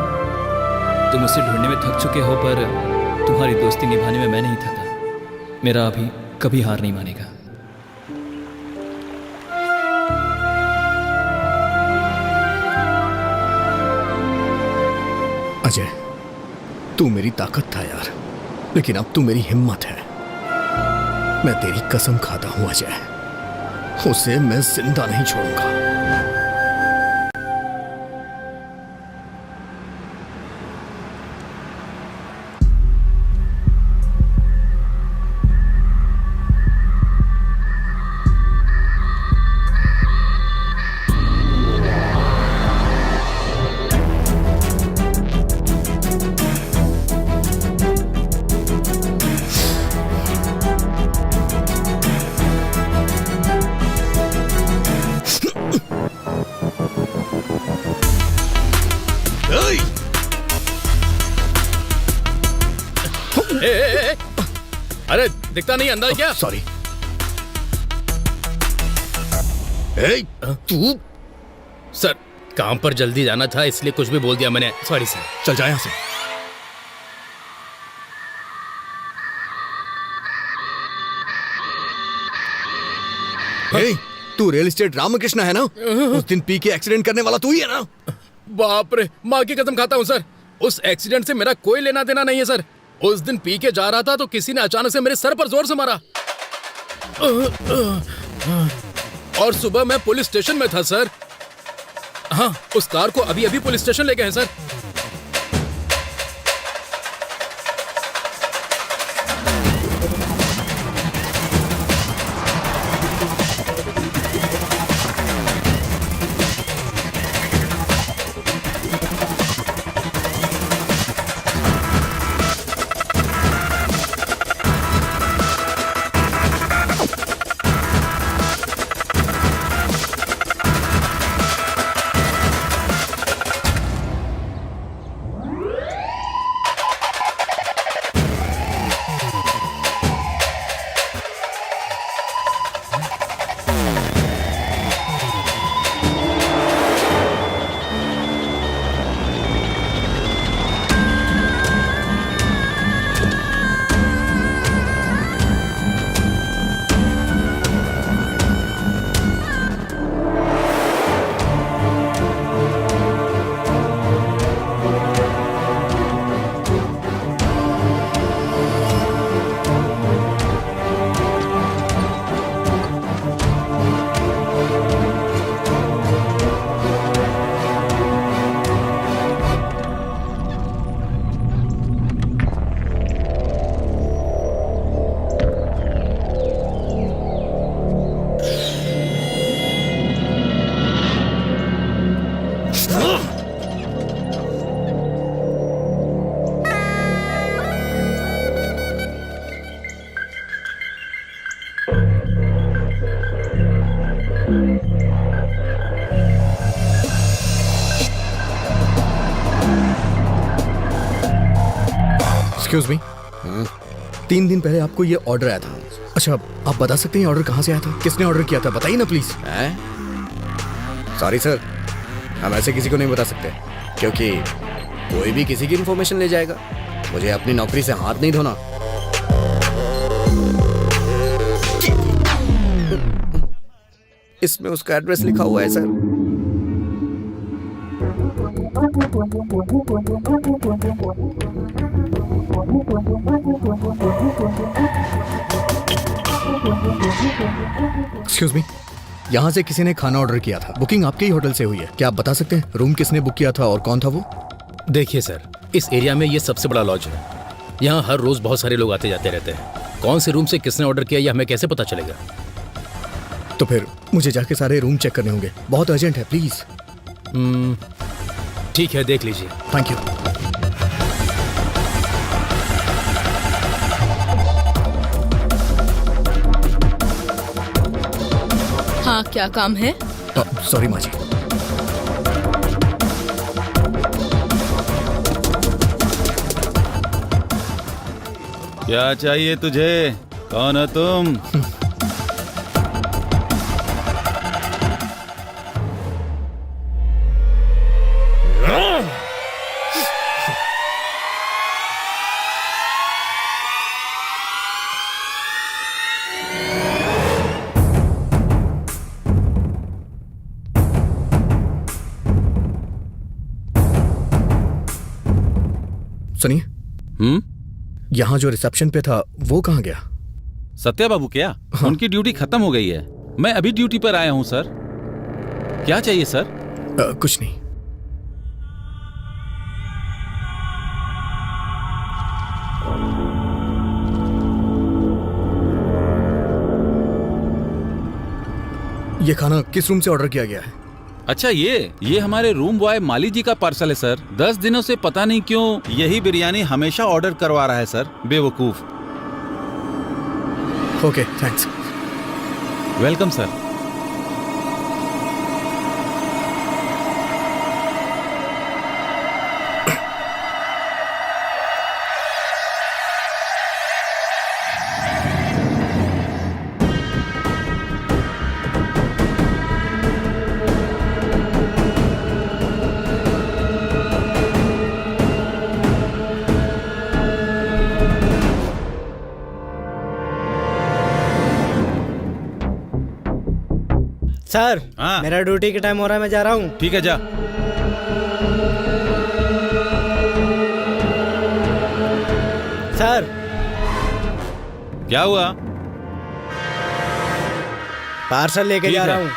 तुम उसे ढूंढने में थक चुके हो, पर तुम्हारी दोस्ती निभाने में मैं नहीं थका। मेरा अभी कभी हार नहीं मानेगा। अजय, तू मेरी ताकत था यार, लेकिन अब तू मेरी हिम्मत है। मैं तेरी कसम खाता हूं अजय, उसे मैं जिंदा नहीं छोड़ूंगा। अरे दिखता नहीं अंदर क्या? सॉरी। तू सर, काम पर जल्दी जाना था इसलिए कुछ भी बोल दिया मैंने। Sorry sir. चल जा यहां से। तू रियल एस्टेट रामकृष्ण है ना? उस दिन पी के एक्सीडेंट करने वाला तू ही है ना? बाप रे, माँ की कसम खाता हूँ सर, उस एक्सीडेंट से मेरा कोई लेना देना नहीं है सर। उस दिन पी के जा रहा था तो किसी ने अचानक से मेरे सर पर जोर से मारा और सुबह मैं पुलिस स्टेशन में था सर। हाँ, उस कार को अभी अभी पुलिस स्टेशन ले गए हैं सर। एक्सक्यूज मी, 3 दिन पहले आपको ये ऑर्डर आया था। अच्छा, आप बता सकते हैं ऑर्डर कहाँ से आया था, किसने ऑर्डर किया था, बताइए ना प्लीज। सॉरी सर, हम ऐसे किसी को नहीं बता सकते, क्योंकि कोई भी किसी की इन्फॉर्मेशन ले जाएगा। मुझे अपनी नौकरी से हाथ नहीं धोना। इसमें उसका एड्रेस लिखा हुआ है सर। एक्सक्यूज मी, यहाँ से किसी ने खाना ऑर्डर किया था। बुकिंग आपके ही होटल से हुई है। क्या आप बता सकते हैं रूम किसने बुक किया था और कौन था वो? देखिए सर, इस एरिया में ये सबसे बड़ा लॉज है। यहाँ हर रोज बहुत सारे लोग आते जाते रहते हैं। कौन से रूम से किसने ऑर्डर किया ये हमें कैसे पता चलेगा? तो फिर मुझे जाके सारे रूम चेक करने होंगे, बहुत अर्जेंट है, प्लीज। ठीक है, देख लीजिए। Thank you. हाँ, क्या काम है? सॉरी माँ जी। क्या चाहिए तुझे? कौन हो तुम? सुनिए, यहाँ जो रिसेप्शन पे था वो कहाँ गया? सत्या बाबू क्या? उनकी ड्यूटी खत्म हो गई है। मैं अभी ड्यूटी पर आया हूँ सर। क्या चाहिए सर? कुछ नहीं। ये खाना किस रूम से ऑर्डर किया गया है? अच्छा, ये हमारे रूम बॉय माली जी का पार्सल है सर। 10 दिनों से पता नहीं क्यों यही बिरयानी हमेशा ऑर्डर करवा रहा है सर, बेवकूफ। Okay, thanks. Welcome sir. Sir, मेरा ड्यूटी के टाइम हो रहा है, मैं जा रहा हूँ। ठीक है, जा। सर, क्या हुआ? पार्सल लेके जा रहा हूँ।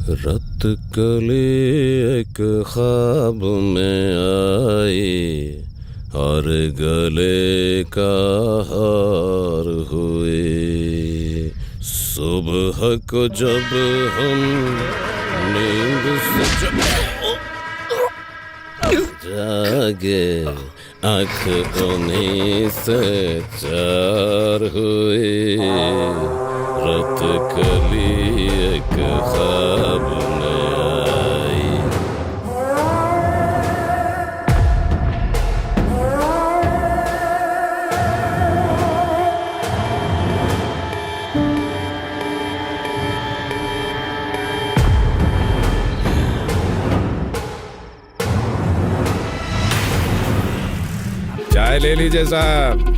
रत कले एक ख्वाब में आई और गले का हार हुए। सुबह को जब हम नींद से जागे आँख उन्हीं से चार हुए। रत कली एक ख्वाब में आई। चाय ले लीजिए साहब।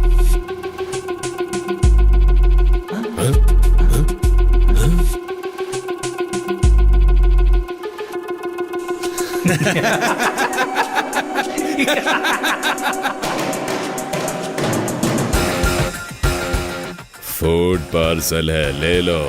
फूड पार्सल है, ले लो।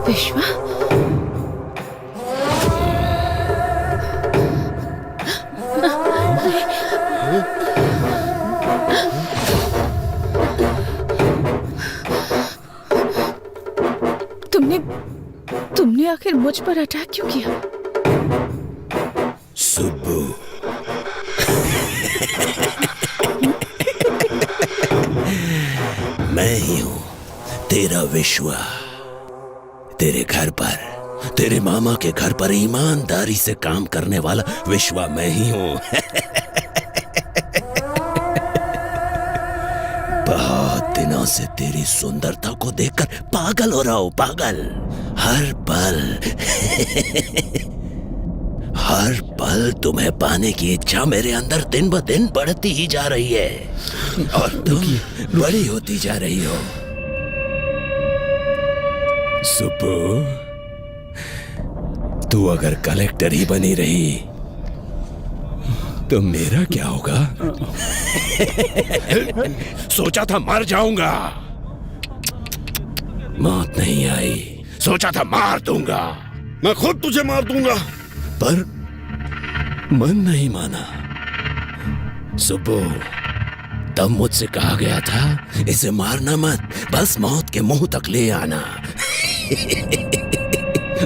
विश्वा, तुमने आखिर मुझ पर अटैक क्यों किया? सुब्बू, मैं ही हूं तेरा विश्वा। तेरे घर पर, तेरे मामा के घर पर ईमानदारी से काम करने वाला विश्वा मैं ही हूं। बहुत दिनों से तेरी सुंदरता को देखकर पागल हो रहा हूं, पागल। हर पल तुम्हें पाने की इच्छा मेरे अंदर दिन ब दिन बढ़ती ही जा रही है और तुम बड़ी होती जा रही हो। सुब्बू, तू अगर कलेक्टर ही बनी रही तो मेरा क्या होगा? सोचा था मर जाऊंगा, मौत नहीं आई। सोचा था मार दूंगा, मैं खुद तुझे मार दूंगा, पर मन नहीं माना। सुब्बू, तब मुझसे कहा गया था इसे मारना मत, बस मौत के मुंह तक ले आना।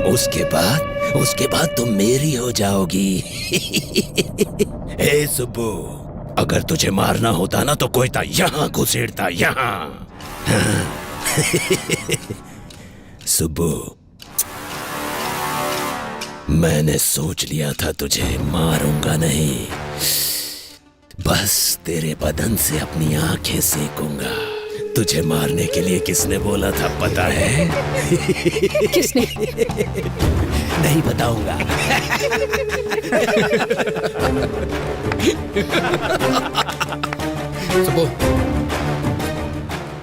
उसके बाद तुम मेरी हो जाओगी। हे सुब्बू, अगर तुझे मारना होता ना तो कोयता यहाँ घुसेड़ता, यहाँ। सुब्बू, मैंने सोच लिया था तुझे मारूंगा नहीं, बस तेरे बदन से अपनी आंखें सेकूंगा। तुझे मारने के लिए किसने बोला था पता है? किसने? नहीं बताऊंगा। सुबो,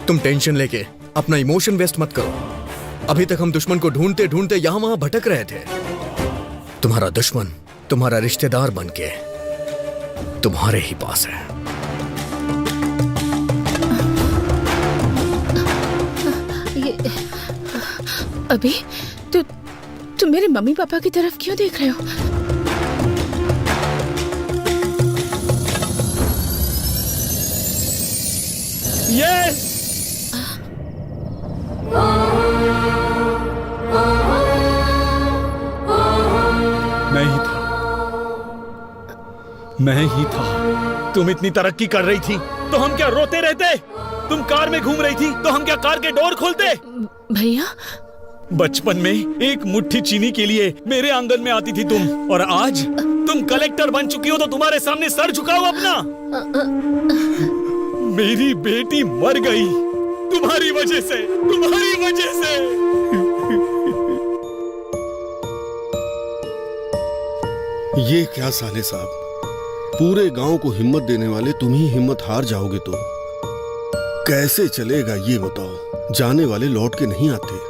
तुम टेंशन लेके अपना इमोशन वेस्ट मत करो। अभी तक हम दुश्मन को ढूंढते ढूंढते यहां वहां भटक रहे थे। तुम्हारा दुश्मन तुम्हारा रिश्तेदार बनके तुम्हारे ही पास है। ये अभी तुम मेरे मम्मी पापा की तरफ क्यों देख रहे हो? यस! मैं ही था। तुम इतनी तरक्की कर रही थी तो हम क्या रोते रहते? तुम कार में घूम रही थी तो हम क्या कार के डोर खोलते? भैया, बचपन में एक मुट्ठी चीनी के लिए मेरे आंगन में आती थी तुम, और आज तुम कलेक्टर बन चुकी हो तो तुम्हारे सामने सर झुकाओ अपना। मेरी बेटी मर गई तुम्हारी वजह से, तुम्हारी वजह से। ये क्या साले साहब, पूरे गांव को हिम्मत देने वाले तुम ही हिम्मत हार जाओगे तो कैसे चलेगा ये बताओ। जाने वाले लौट के नहीं आते।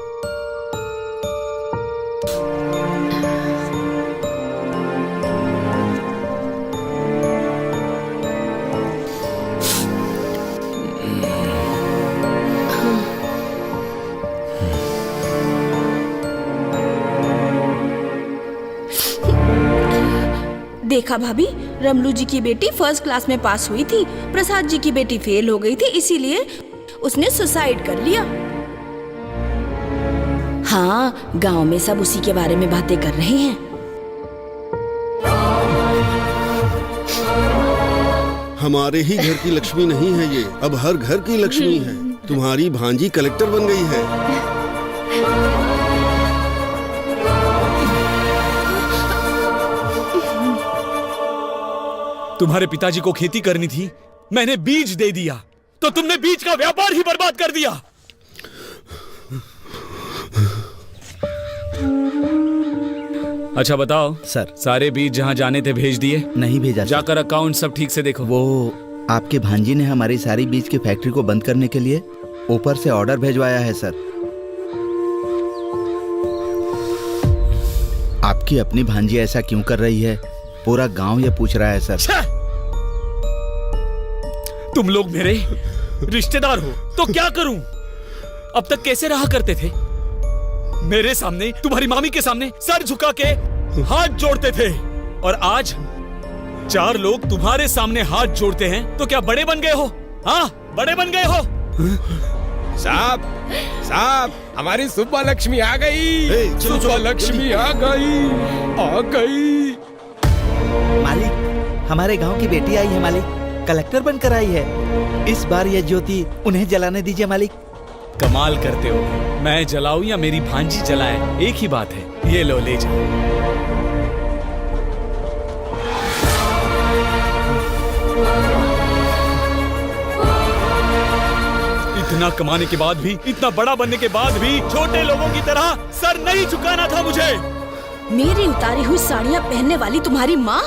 देखा भाभी, रमलू जी की बेटी फर्स्ट क्लास में पास हुई थी, प्रसाद जी की बेटी फेल हो गई थी, इसीलिए उसने सुसाइड कर लिया। हाँ, गांव में सब उसी के बारे में बातें कर रहे हैं। हमारे ही घर की लक्ष्मी नहीं है ये, अब हर घर की लक्ष्मी है। तुम्हारी भांजी कलेक्टर बन गई है। तुम्हारे पिताजी को खेती करनी थी, मैंने बीज दे दिया तो तुमने बीज का व्यापार ही बर्बाद कर दिया। अच्छा बताओ सर, सारे बीज जहां जाने थे भेज दिए? नहीं भेजा। जाकर अकाउंट सब ठीक से देखो। वो आपके भांजी ने हमारी सारी बीज की फैक्ट्री को बंद करने के लिए ऊपर से ऑर्डर भेजवाया है सर। आपकी अपनी भांजी ऐसा क्यों कर रही है, पूरा गांव ये पूछ रहा है सर। तुम लोग मेरे रिश्तेदार हो तो क्या करूं? अब तक कैसे रहा करते थे? मेरे सामने, तुम्हारी मामी के सामने सर झुका के हाथ जोड़ते थे, और आज 4 लोग तुम्हारे सामने हाथ जोड़ते हैं तो क्या बड़े बन गए हो? हाँ, बड़े बन गए हो। साहब, साहब, हमारी सुब्बा लक्ष्मी आ गई। सुब्बा लक्ष्मी आ गई, आ गई। मालिक, हमारे गांव की बेटी आई है मालिक, कलेक्टर बनकर आई है। इस बार ये ज्योति उन्हें जलाने दीजिए मालिक। कमाल करते हो, मैं जलाऊं या मेरी भांजी जलाए, एक ही बात है। ये लो, ले जाओ। इतना कमाने के बाद भी, इतना बड़ा बनने के बाद भी छोटे लोगों की तरह सर नहीं झुकाना था मुझे। मेरी उतारी हुई साड़ियाँ पहनने वाली तुम्हारी माँ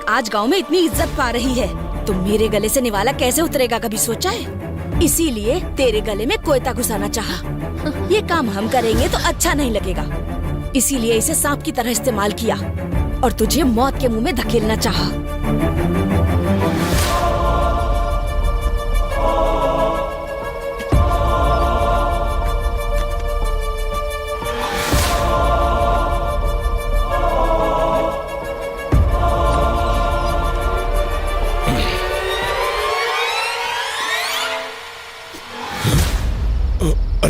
आज गांव में इतनी इज्जत पा रही है, तो मेरे गले से निवाला कैसे उतरेगा, कभी सोचा है? इसीलिए तेरे गले में कोयता घुसाना चाहा। ये काम हम करेंगे तो अच्छा नहीं लगेगा, इसीलिए इसे सांप की तरह इस्तेमाल किया और तुझे मौत के मुंह में धकेलना चाहा।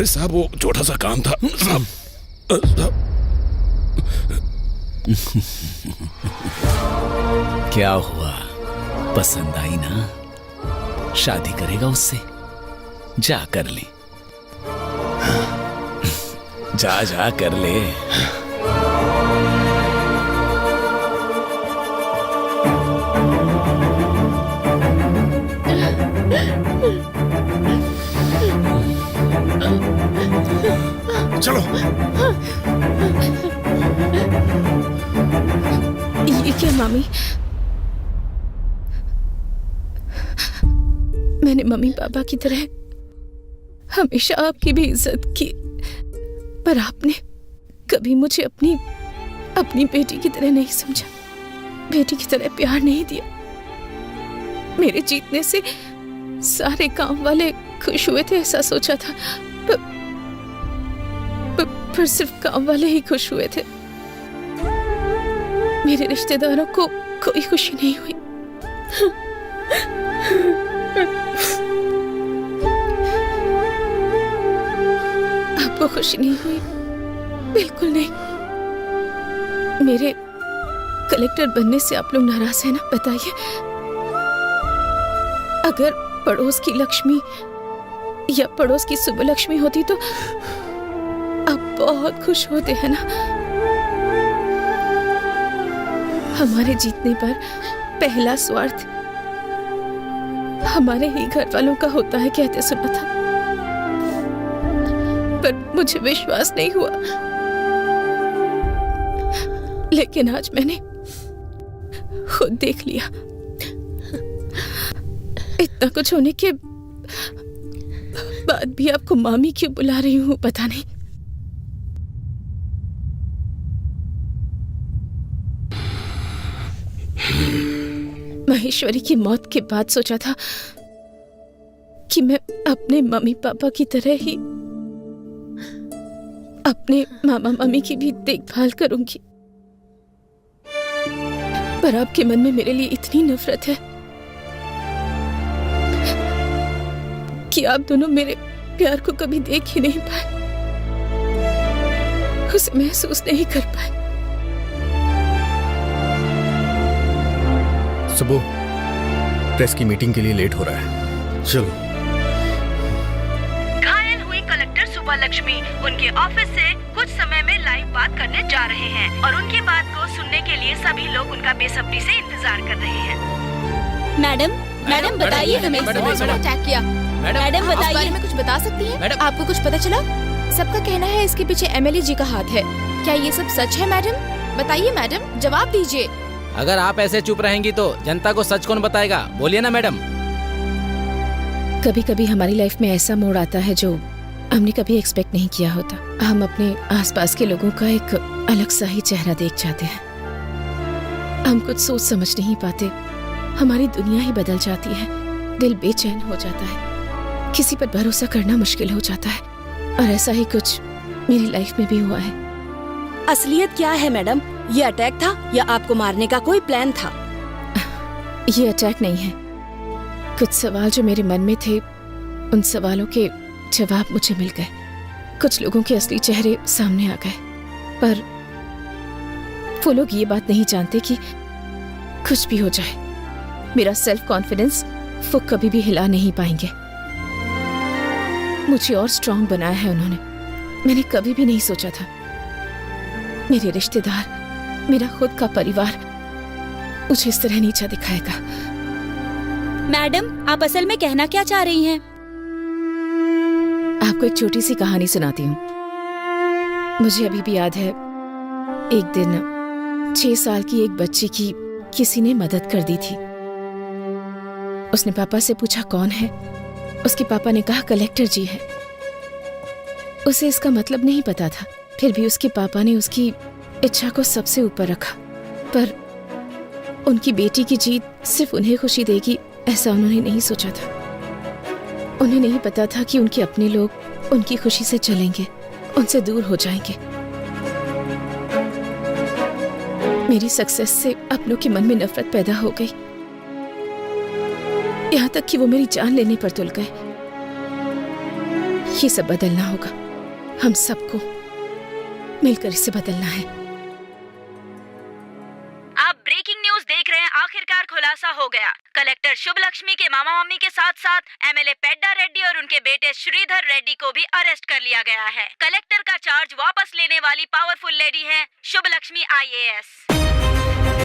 अरे साहब वो छोटा सा काम था साहब। क्या हुआ, पसंद आई ना? शादी करेगा उससे? जा कर ले, जा जा कर ले। चलो। ये क्या मामी? मैंने मम्मी पापा की तरह हमेशा आपकी भी इज्जत की, पर आपने कभी मुझे अपनी बेटी की तरह नहीं समझा, बेटी की तरह प्यार नहीं दिया। मेरे जीतने से सारे गांव वाले खुश हुए थे ऐसा सोचा था, पर सिर्फ गांव वाले ही खुश हुए थे। मेरे रिश्तेदारों को कोई खुशी नहीं हुई। आपको खुशी नहीं हुई? बिल्कुल नहीं। मेरे कलेक्टर बनने से आप लोग नाराज हैं ना? बताइए। अगर पड़ोस की लक्ष्मी या पड़ोस की सुबलक्ष्मी होती तो आप बहुत खुश होते हैं ना? हमारे जीतने पर पहला स्वार्थ हमारे ही घर वालों का होता है कहते सुना था, पर मुझे विश्वास नहीं हुआ। लेकिन आज मैंने खुद देख लिया। इतना कुछ होने के बाद भी आपको मामी क्यों बुला रही हूँ पता नहीं। महेश्वरी की मौत के बाद सोचा था कि मैं अपने मम्मी पापा की तरह ही अपने मामा मम्मी की भी देखभाल करूंगी, पर आपके मन में मेरे लिए इतनी नफरत है कि आप दोनों मेरे प्यार को कभी देख ही नहीं पाए, उसे महसूस नहीं कर पाए। सुबह प्रेस की मीटिंग के लिए लेट हो रहा है, चलो। घायल हुई कलेक्टर सुबलक्ष्मी उनके ऑफिस से कुछ समय में लाइव बात करने जा रहे हैं और उनकी बात को सुनने के लिए सभी लोग उनका बेसब्री से इंतजार कर रहे हैं। मैडम बताइए हमें अटैक किया। मैडम बताइए, बारे में कुछ बता सकती हैं? आपको कुछ पता चला? सबका कहना है इसके पीछे एमएलए जी का हाथ है, क्या ये सब सच है? मैडम बताइए, मैडम जवाब दीजिए। अगर आप ऐसे चुप रहेंगी तो जनता को सच कौन बताएगा? बोलिए ना मैडम। कभी कभी हमारी लाइफ में ऐसा मोड़ आता है जो हमने कभी एक्सपेक्ट नहीं किया होता। हम अपने आसपास के लोगों का एक अलग सा ही चेहरा देख जाते हैं। हम कुछ सोच समझ नहीं पाते, हमारी दुनिया ही बदल जाती है, दिल बेचैन हो जाता है, किसी पर भरोसा करना मुश्किल हो जाता है। और ऐसा ही कुछ मेरी लाइफ में भी हुआ है। असलियत क्या है मैडम? ये अटैक था या आपको मारने का कोई प्लान था? ये अटैक नहीं है। कुछ सवाल जो मेरे मन में थे, उन सवालों के जवाब मुझे मिल गए। कुछ लोगों के असली चेहरे सामने आ गए, पर वो लोग ये बात नहीं जानते कि कुछ भी हो जाए, मेरा सेल्फ कॉन्फिडेंस वो कभी भी हिला नहीं पाएंगे। मुझे और स्ट्रांग बनाया है उन्होंने। मैंने कभी भी नहीं सोचा था मेरे रिश्तेदार, मेरा खुद का परिवार मुझे इस तरह नीचा दिखाएगा। मैडम आप असल में कहना क्या चाह रही हैं? आपको एक छोटी सी कहानी सुनाती हूँ। मुझे अभी भी याद है, एक दिन 6 साल की एक बच्ची की किसी ने मदद कर दी थी। उसने पापा से पूछा कौन है। उसके पापा ने कहा कलेक्टर जी है। उसे इसका मतलब नहीं पता था, फिर भी उसके पापा ने उसकी इच्छा को सबसे ऊपर रखा। पर उनकी बेटी की जीत सिर्फ उन्हें खुशी देगी ऐसा उन्होंने नहीं सोचा था। उन्हें नहीं पता था कि उनके अपने लोग उनकी खुशी से चलेंगे, उनसे दूर हो जाएंगे। मेरी सक्सेस से अपनों के मन में नफरत पैदा हो गई, यहाँ तक कि वो मेरी जान लेने पर तुल गए। ये सब बदलना होगा। हम सबको मिलकर इसे बदलना है। आप ब्रेकिंग न्यूज देख रहे हैं। आखिरकार खुलासा हो गया। कलेक्टर शुभ लक्ष्मी के मामा मम्मी के साथ साथ एमएलए पेड्डा रेड्डी और उनके बेटे श्रीधर रेड्डी को भी अरेस्ट कर लिया गया है। कलेक्टर का चार्ज वापस लेने वाली पावरफुल लेडी है शुभ लक्ष्मी IAS।